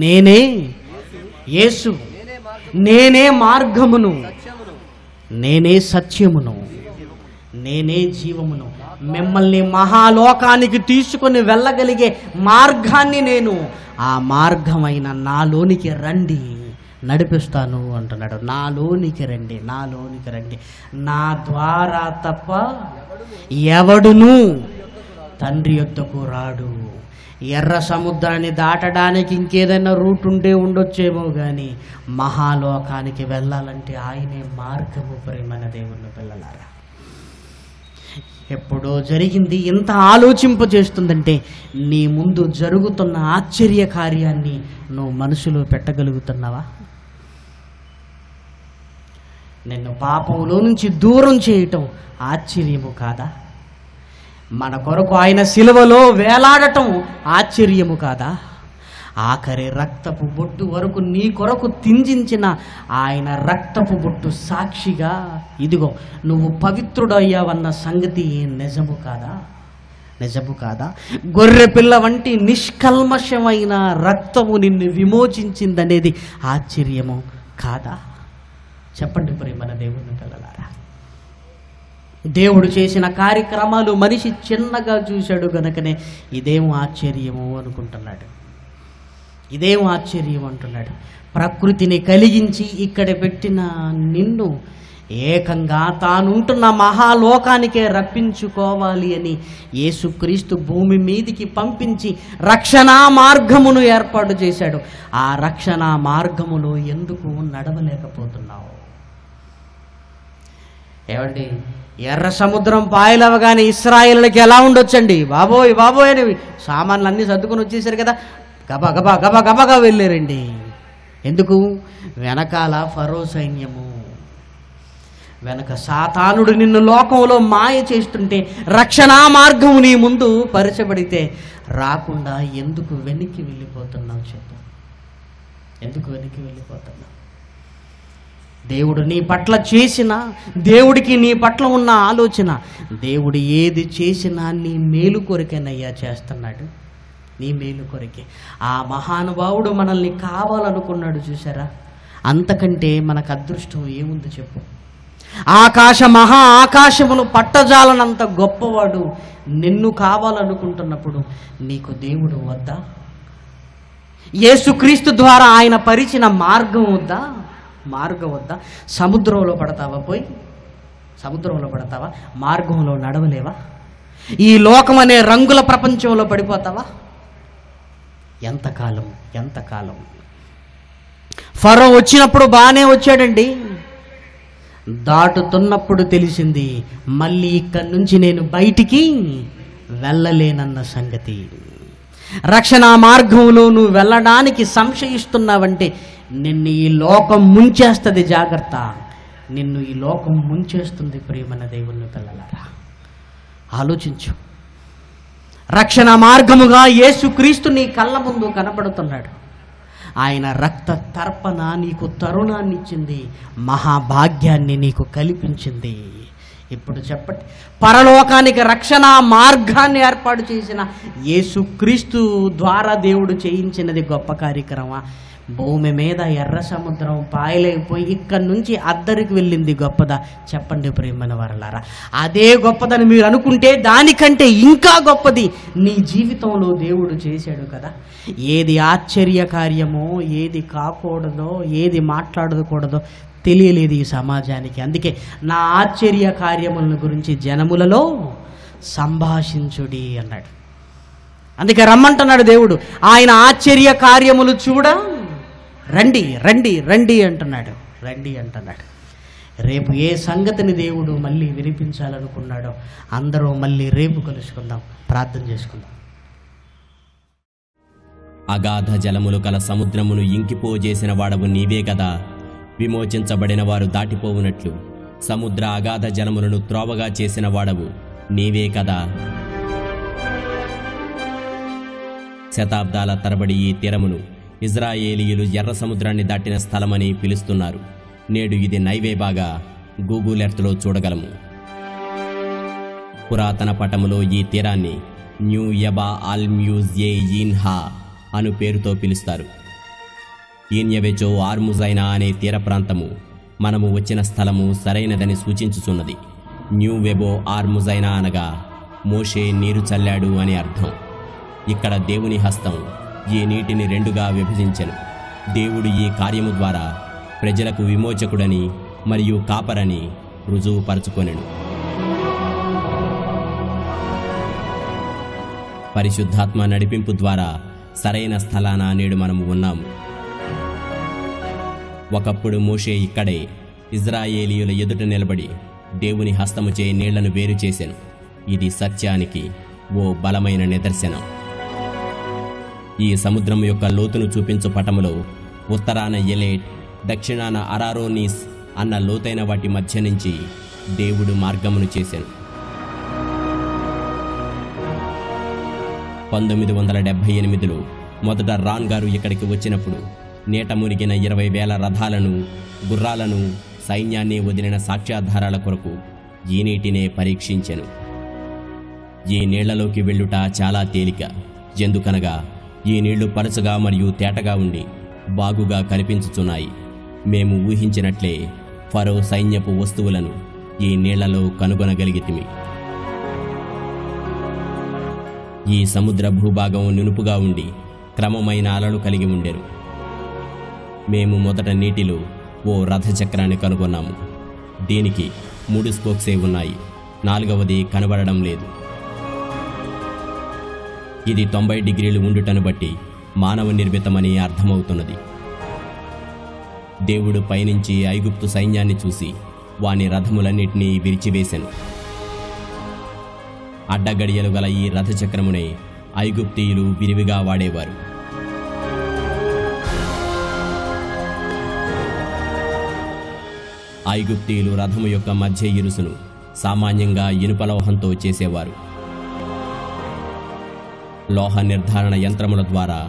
నేనే యేసు, నేనే మార్గమును, నేనే సత్యమును, నేనే జీవమును. మిమ్మల్ని మహాలోకానికి తీసుకొని వెళ్ళగలిగే మార్గాన్ని నేను, ఆ మార్గమైన నాలోనికి రండి, నడిపిస్తాను అంటున్నాడు. నాలోనికి రండి, నాలోనికి రండి. నా ద్వారా తప్ప ఎవడును తండ్రి యొద్దకు రాడు. ఎర్ర సముద్రాన్ని దాటడానికి ఇంకేదైనా రూట్ ఉంటే ఉండొచ్చేమో కానీ మహాలోకానికి వెళ్ళాలంటే ఆయనే మార్గము. ప్రియమైన దేవుని పిల్లలారా, ఎప్పుడో జరిగింది ఇంత ఆలోచింపజేస్తుందంటే నీ ముందు జరుగుతున్న ఆశ్చర్య కార్యాన్ని నువ్వు మనసులో పెట్టగలుగుతున్నావా? నిన్ను పాపంలో నుంచి దూరం చేయటం ఆశ్చర్యము కాదా? మన కొరకు ఆయన శిలువలో వేలాడటం ఆశ్చర్యము కాదా? ఆఖరి రక్తపు బొట్టు వరకు నీ కొరకు తింజించిన ఆయన రక్తపు బొట్టు సాక్షిగా ఇదిగో నువ్వు పవిత్రుడయ్యావన్న సంగతి నిజము కాదా? నిజము కాదా? గొర్రె పిల్ల వంటి నిష్కల్మషమైన రక్తము నిన్ను విమోచించిందనేది ఆశ్చర్యము కాదా? చెప్పండి ప్రియమైన దేవుని పిల్లలారా. దేవుడు చేసిన కార్యక్రమాలు మనిషి చిన్నగా చూశాడు గనుకనే ఇదేం ఆశ్చర్యము అనుకుంటున్నాడు, ఇదేం ఆశ్చర్యం అంటున్నాడు. ప్రకృతిని కలిగించి ఇక్కడ పెట్టిన నిన్ను ఏకంగా తానుంటున్న మహాలోకానికే రప్పించుకోవాలి అని యేసుక్రీస్తు భూమి మీదికి పంపించి రక్షణా మార్గమును ఏర్పాటు చేశాడు. ఆ రక్షణా మార్గములో ఎందుకు నడవలేకపోతున్నావు? ఏమండి, ఎర్ర సముద్రం పాయలవగానే ఇశ్రాయేలులకి ఎలా ఉండొచ్చండి? బాబోయ్ బాబోయ్ అని సామాన్లు అన్నీ సర్దుకొని వచ్చేసారు కదా, గబా గబా గబా గబగా వెళ్ళారండి. ఎందుకు? వెనకాల ఫరో సైన్యము, వెనక సాతానుడు నిన్ను లోకంలో మాయ చేస్తుంటే రక్షణా మార్గం నీ ముందు పరిచబడితే రాకుండా ఎందుకు వెనక్కి వెళ్ళిపోతున్నావు? చెప్పు, ఎందుకు వెనక్కి వెళ్ళిపోతున్నావు? దేవుడు నీ పట్ల చేసిన, దేవుడికి నీ పట్ల ఉన్న ఆలోచన, దేవుడు ఏది చేసినా నీ మేలు కొరకేనయ్యా చేస్తున్నాడు, నీ మేలు కొరకే. ఆ మహానుభావుడు మనల్ని కావాలనుకున్నాడు చూసారా? అంతకంటే మనకు అదృష్టం ఏముంది చెప్పు? మహా ఆకాశమును పట్టజాలనంత గొప్పవాడు నిన్ను కావాలనుకుంటున్నప్పుడు నీకు దేవుడు వద్దా? యేసుక్రీస్తు ద్వారా ఆయన పరిచిన మార్గం వద్దా? మార్గం వద్దా? సముద్రంలో పడతావా? పోయి సముద్రంలో పడతావా? మార్గంలో నడవలేవా? ఈ లోకం అనే రంగుల ప్రపంచంలో పడిపోతావా? ఎంతకాలం? ఎంతకాలం? ఫరో వచ్చినప్పుడు బాగానే వచ్చాడండి, దాటుతున్నప్పుడు తెలిసింది మళ్ళీ ఇక్కడి నుంచి నేను బయటికి వెళ్ళలేనన్న సంగతి. రక్షణ మార్గంలో నువ్వు వెళ్ళడానికి సంశయిస్తున్నావంటే నిన్ను ఈ లోకం ముంచేస్తుంది. జాగ్రత్త, నిన్ను ఈ లోకం ముంచేస్తుంది. ప్రియమైన దేవుని పిల్లలారా, ఆలోచించు. రక్షణ మార్గముగా యేసుక్రీస్తు నీ కళ్ళ ముందు కనపడుతున్నాడు. ఆయన రక్త తర్పణ నీకు తరుణాన్ని ఇచ్చింది, మహాభాగ్యాన్ని నీకు కల్పించింది. ఇప్పుడు చెప్పండి, పరలోకానికి రక్షణ మార్గాన్ని ఏర్పాటు చేసిన యేసుక్రీస్తు ద్వారా దేవుడు చేయించినది గొప్ప కార్యక్రమం. భూమి మీద ఎర్ర సముద్రం పాయలేకపోయి ఇక్కడి నుంచి అద్దరికి వెళ్ళింది గొప్పదా? చెప్పండి ప్రియమైన వారలారా. అదే గొప్పదని మీరు అనుకుంటే దానికంటే ఇంకా గొప్పది నీ జీవితంలో దేవుడు చేశాడు కదా. ఏది ఆశ్చర్య కార్యమో, ఏది కాకూడదో, ఏది మాట్లాడకూడదో తెలియలేదు ఈ సమాజానికి. అందుకే నా ఆశ్చర్య కార్యములను గురించి జనములలో సంభాషించుడి అన్నాడు. అందుకే రమ్మంటున్నాడు దేవుడు. ఆయన ఆశ్చర్య కార్యములు చూడ రండి రండి రండి అంటున్నాడు, రండి అంటున్నాడు. రేపు ఏ సంగతిని దేవుడు మళ్ళీ వినిపించాలనుకున్నాడో అందరూ మళ్ళీ రేపు కలుసుకుందాం, ప్రార్థన చేసుకుందాం. అగాధ జలములు కల సముద్రమును ఇంకిపోజేసిన వాడవు నీవే కదా. విమోచించబడిన వారు దాటిపోవునట్లు సముద్ర అగాధ జలములను త్రోవగా చేసిన వాడవు నీవే కదా. శతాబ్దాల తరబడి ఈ తీరమును ఇజ్రాయేలీయులు ఎర్ర సముద్రాన్ని దాటిన స్థలమని పిలుస్తున్నారు. నేడు ఇది నైవేబాగా గూగుల్ ఎర్త్లో చూడగలము. పురాతన పటములో ఈ తీరాన్ని న్యూ యబా అల్ మ్యూజియే ఈన్హా అను పేరుతో పిలుస్తారు. ఈన్యవెచో ఆర్ముజైనా అనే తీర ప్రాంతము మనము వచ్చిన స్థలము సరైనదని సూచించుచున్నది. న్యూ వెబో ఆర్ముజైనా అనగా మోషే నీరు చల్లాడు అని అర్థం. ఇక్కడ దేవుని హస్తం ఈ నీటిని రెండుగా విభజించెను. దేవుడు ఈ కార్యము ద్వారా ప్రజలకు విమోచకుడని మరియు కాపరని రుజువుపరచుకొనెను. పరిశుద్ధాత్మ నడిపింపు ద్వారా సరైన స్థలాన నేడు మనము ఉన్నాము. ఒకప్పుడు మోషే ఇక్కడే ఇజ్రాయేలీయుల ఎదుట నిలబడి దేవుని హస్తముచే నీళ్లను వేరు చేసెను. ఇది సత్యానికి ఓ బలమైన నిదర్శనం. ఈ సముద్రం యొక్క లోతును చూపించు పటములో ఉత్తరాన ఎలేట్, దక్షిణాన అరారోనీస్ అన్న లోతైన వాటి మధ్య నుంచి దేవుడు మార్గమును చేసెను. 1978లో మొదట రాన్ గారు ఇక్కడికి వచ్చినప్పుడు నీట మునిగిన 20,000 రథాలను, గుర్రాలను, సైన్యాన్ని వదిలిన సాక్ష్యాధారాల కొరకు ఈ నీటినే పరీక్షించెను. ఈ నీళ్లలోకి వెళ్ళుట చాలా తేలిక. ఎందుకనగా ఈ నీళ్లు పలుచగా మరియు తేటగా ఉండి బాగుగా కనిపించుచున్నాయి. మేము ఊహించినట్లే ఫరో సైన్యపు వస్తువులను ఈ నీళ్లలో కనుగొనగలిగితిమి. ఈ సముద్ర భూభాగం నునుపుగా ఉండి క్రమమైన అలలు కలిగి ఉండెను. మేము మొదట నీటిలో ఓ రథచక్రాన్ని కనుగొన్నాము. దీనికి 3 స్పోక్సే ఉన్నాయి. 4వది కనబడడం లేదు. ఇది 90 డిగ్రీలు ఉండుటను బట్టి మానవ నిర్మితమని అర్థమవుతున్నది. దేవుడు పైనుంచి ఐగుప్తు సైన్యాన్ని చూసి వాని రథములన్నిటినీ విరిచివేశెను. అడ్డగడియలు గల ఈ రథచక్రమునే ఐగుప్తీయులు విరివిగా వాడేవారు. ఐగుప్తీయులు రథము యొక్క మధ్య ఇరుసును సామాన్యంగా ఇనుపలోహంతో చేసేవారు. లోహ నిర్ధారణ యంత్రముల ద్వారా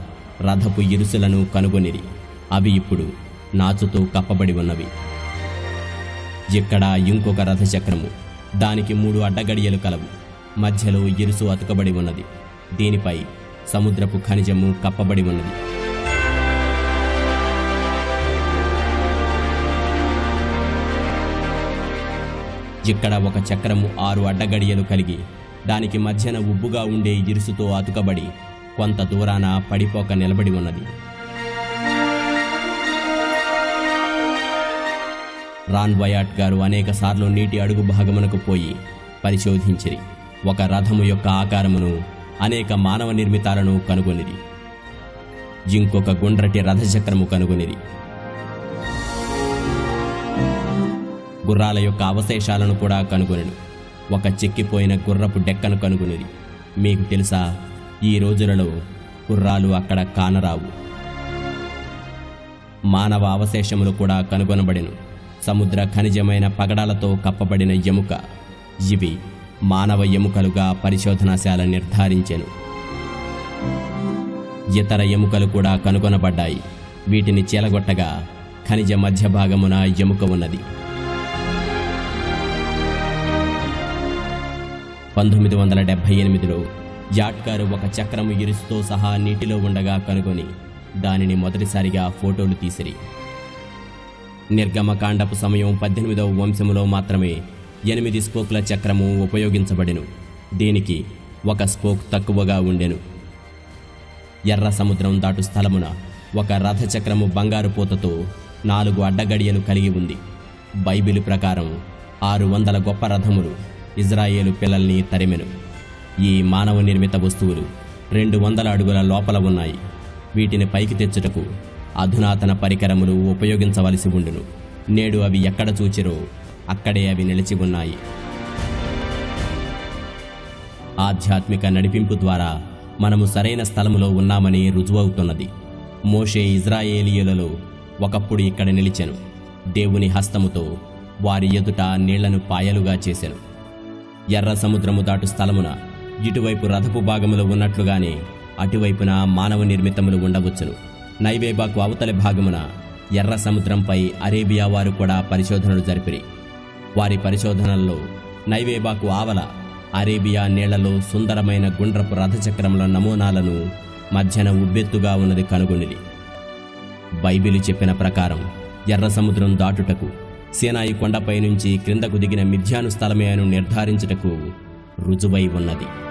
రథపు ఇరుసులను కనుగొనిరి. అవి ఇప్పుడు నాచుతో కప్పబడి ఉన్నవి. ఇక్కడ ఇంకొక రథచక్రము, దానికి 3 అడ్డగడియలు కలవు. మధ్యలో ఇరుసు అతుకబడి ఉన్నది. దీనిపై సముద్రపు ఖనిజము కప్పబడి ఉన్నది. ఇక్కడ ఒక చక్రము 6 అడ్డగడియలు కలిగి దానికి మధ్యన ఉబ్బుగా ఉండే ఇరుసుతో అతుకబడి కొంత దూరాన పడిపోక నిలబడి ఉన్నది. రాన్ వయాట్ గారు అనేకసార్లు నీటి అడుగు భాగమునకు పోయి పరిశోధించిరి. ఒక రథము యొక్క ఆకారమును, అనేక మానవ నిర్మితాలను కనుగొనిరి. ఇంకొక గుండ్రటి రథచక్రము కనుగొనిరి. గుర్రాల యొక్క అవశేషాలను కూడా కనుగొనెను. ఒక చెక్కిపోయిన గుర్రపు డెక్కను కనుగొనిరి. మీకు తెలుసా, ఈ రోజులలో గుర్రాలు అక్కడ కానరావు. మానవ అవశేషములు కూడా కనుగొనబడెను. సముద్ర ఖనిజమైన పగడాలతో కప్పబడిన ఎముక. ఇవి మానవ ఎముకలుగా పరిశోధనాశాల నిర్ధారించెను. ఇతర ఎముకలు కూడా కనుగొనబడ్డాయి. వీటిని చీలగొట్టగా ఖనిజ మధ్య భాగమున ఎముక ఉన్నది. 1978లో యాట్కారు ఒక చక్రము ఇరుసుతో సహా నీటిలో ఉండగా కనుగొని దానిని మొదటిసారిగా ఫోటోలు తీసిరి. నిర్గమకాండపు సమయం 18వ వంశములో మాత్రమే 8 స్పోక్ల చక్రము ఉపయోగించబడెను. దీనికి ఒక స్పోక్ తక్కువగా ఉండెను. ఎర్ర సముద్రం దాటు స్థలమున ఒక రథచక్రము బంగారు పూతతో 4 అడ్డగడియలు కలిగి ఉంది. బైబిలు ప్రకారం 600 గొప్ప రథములు ఇజ్రాయేలు పిల్లల్ని తరిమెను. ఈ మానవ నిర్మిత వస్తువులు 200 అడుగుల లోపల ఉన్నాయి. వీటిని పైకి తెచ్చుటకు అధునాతన పరికరములు ఉపయోగించవలసి ఉండును. నేడు అవి ఎక్కడ చూచిరో అక్కడే అవి నిలిచి ఉన్నాయి. ఆధ్యాత్మిక నడిపింపు ద్వారా మనము సరైన స్థలములో ఉన్నామని రుజువవుతున్నది. మోషే ఇజ్రాయేలీయులలో ఒకప్పుడు ఇక్కడ నిలిచెను. దేవుని హస్తముతో వారి ఎదుట నీళ్లను పాయలుగా చేసెను. ఎర్ర సముద్రము దాటు స్థలమున ఇటువైపు రథపు భాగములు ఉన్నట్లుగానే అటువైపున మానవ నిర్మితములు ఉండవచ్చును. నైవేబాకు అవతలి భాగమున ఎర్ర సముద్రంపై అరేబియా వారు కూడా పరిశోధనలు జరిపిరి. వారి పరిశోధనల్లో నైవేబాకు ఆవల అరేబియా నీళ్లలో సుందరమైన గుండ్రపు రథచక్రముల నమూనాలను మధ్యన ఉబ్బెత్తుగా ఉన్నది కనుగొనిది. బైబిలు చెప్పిన ప్రకారం ఎర్ర సముద్రం దాటుటకు సీనాయి కొండపై నుంచి క్రిందకు దిగిన మిథ్యాను స్థలమే అని నిర్ధారించుటకు రుజువై ఉన్నది.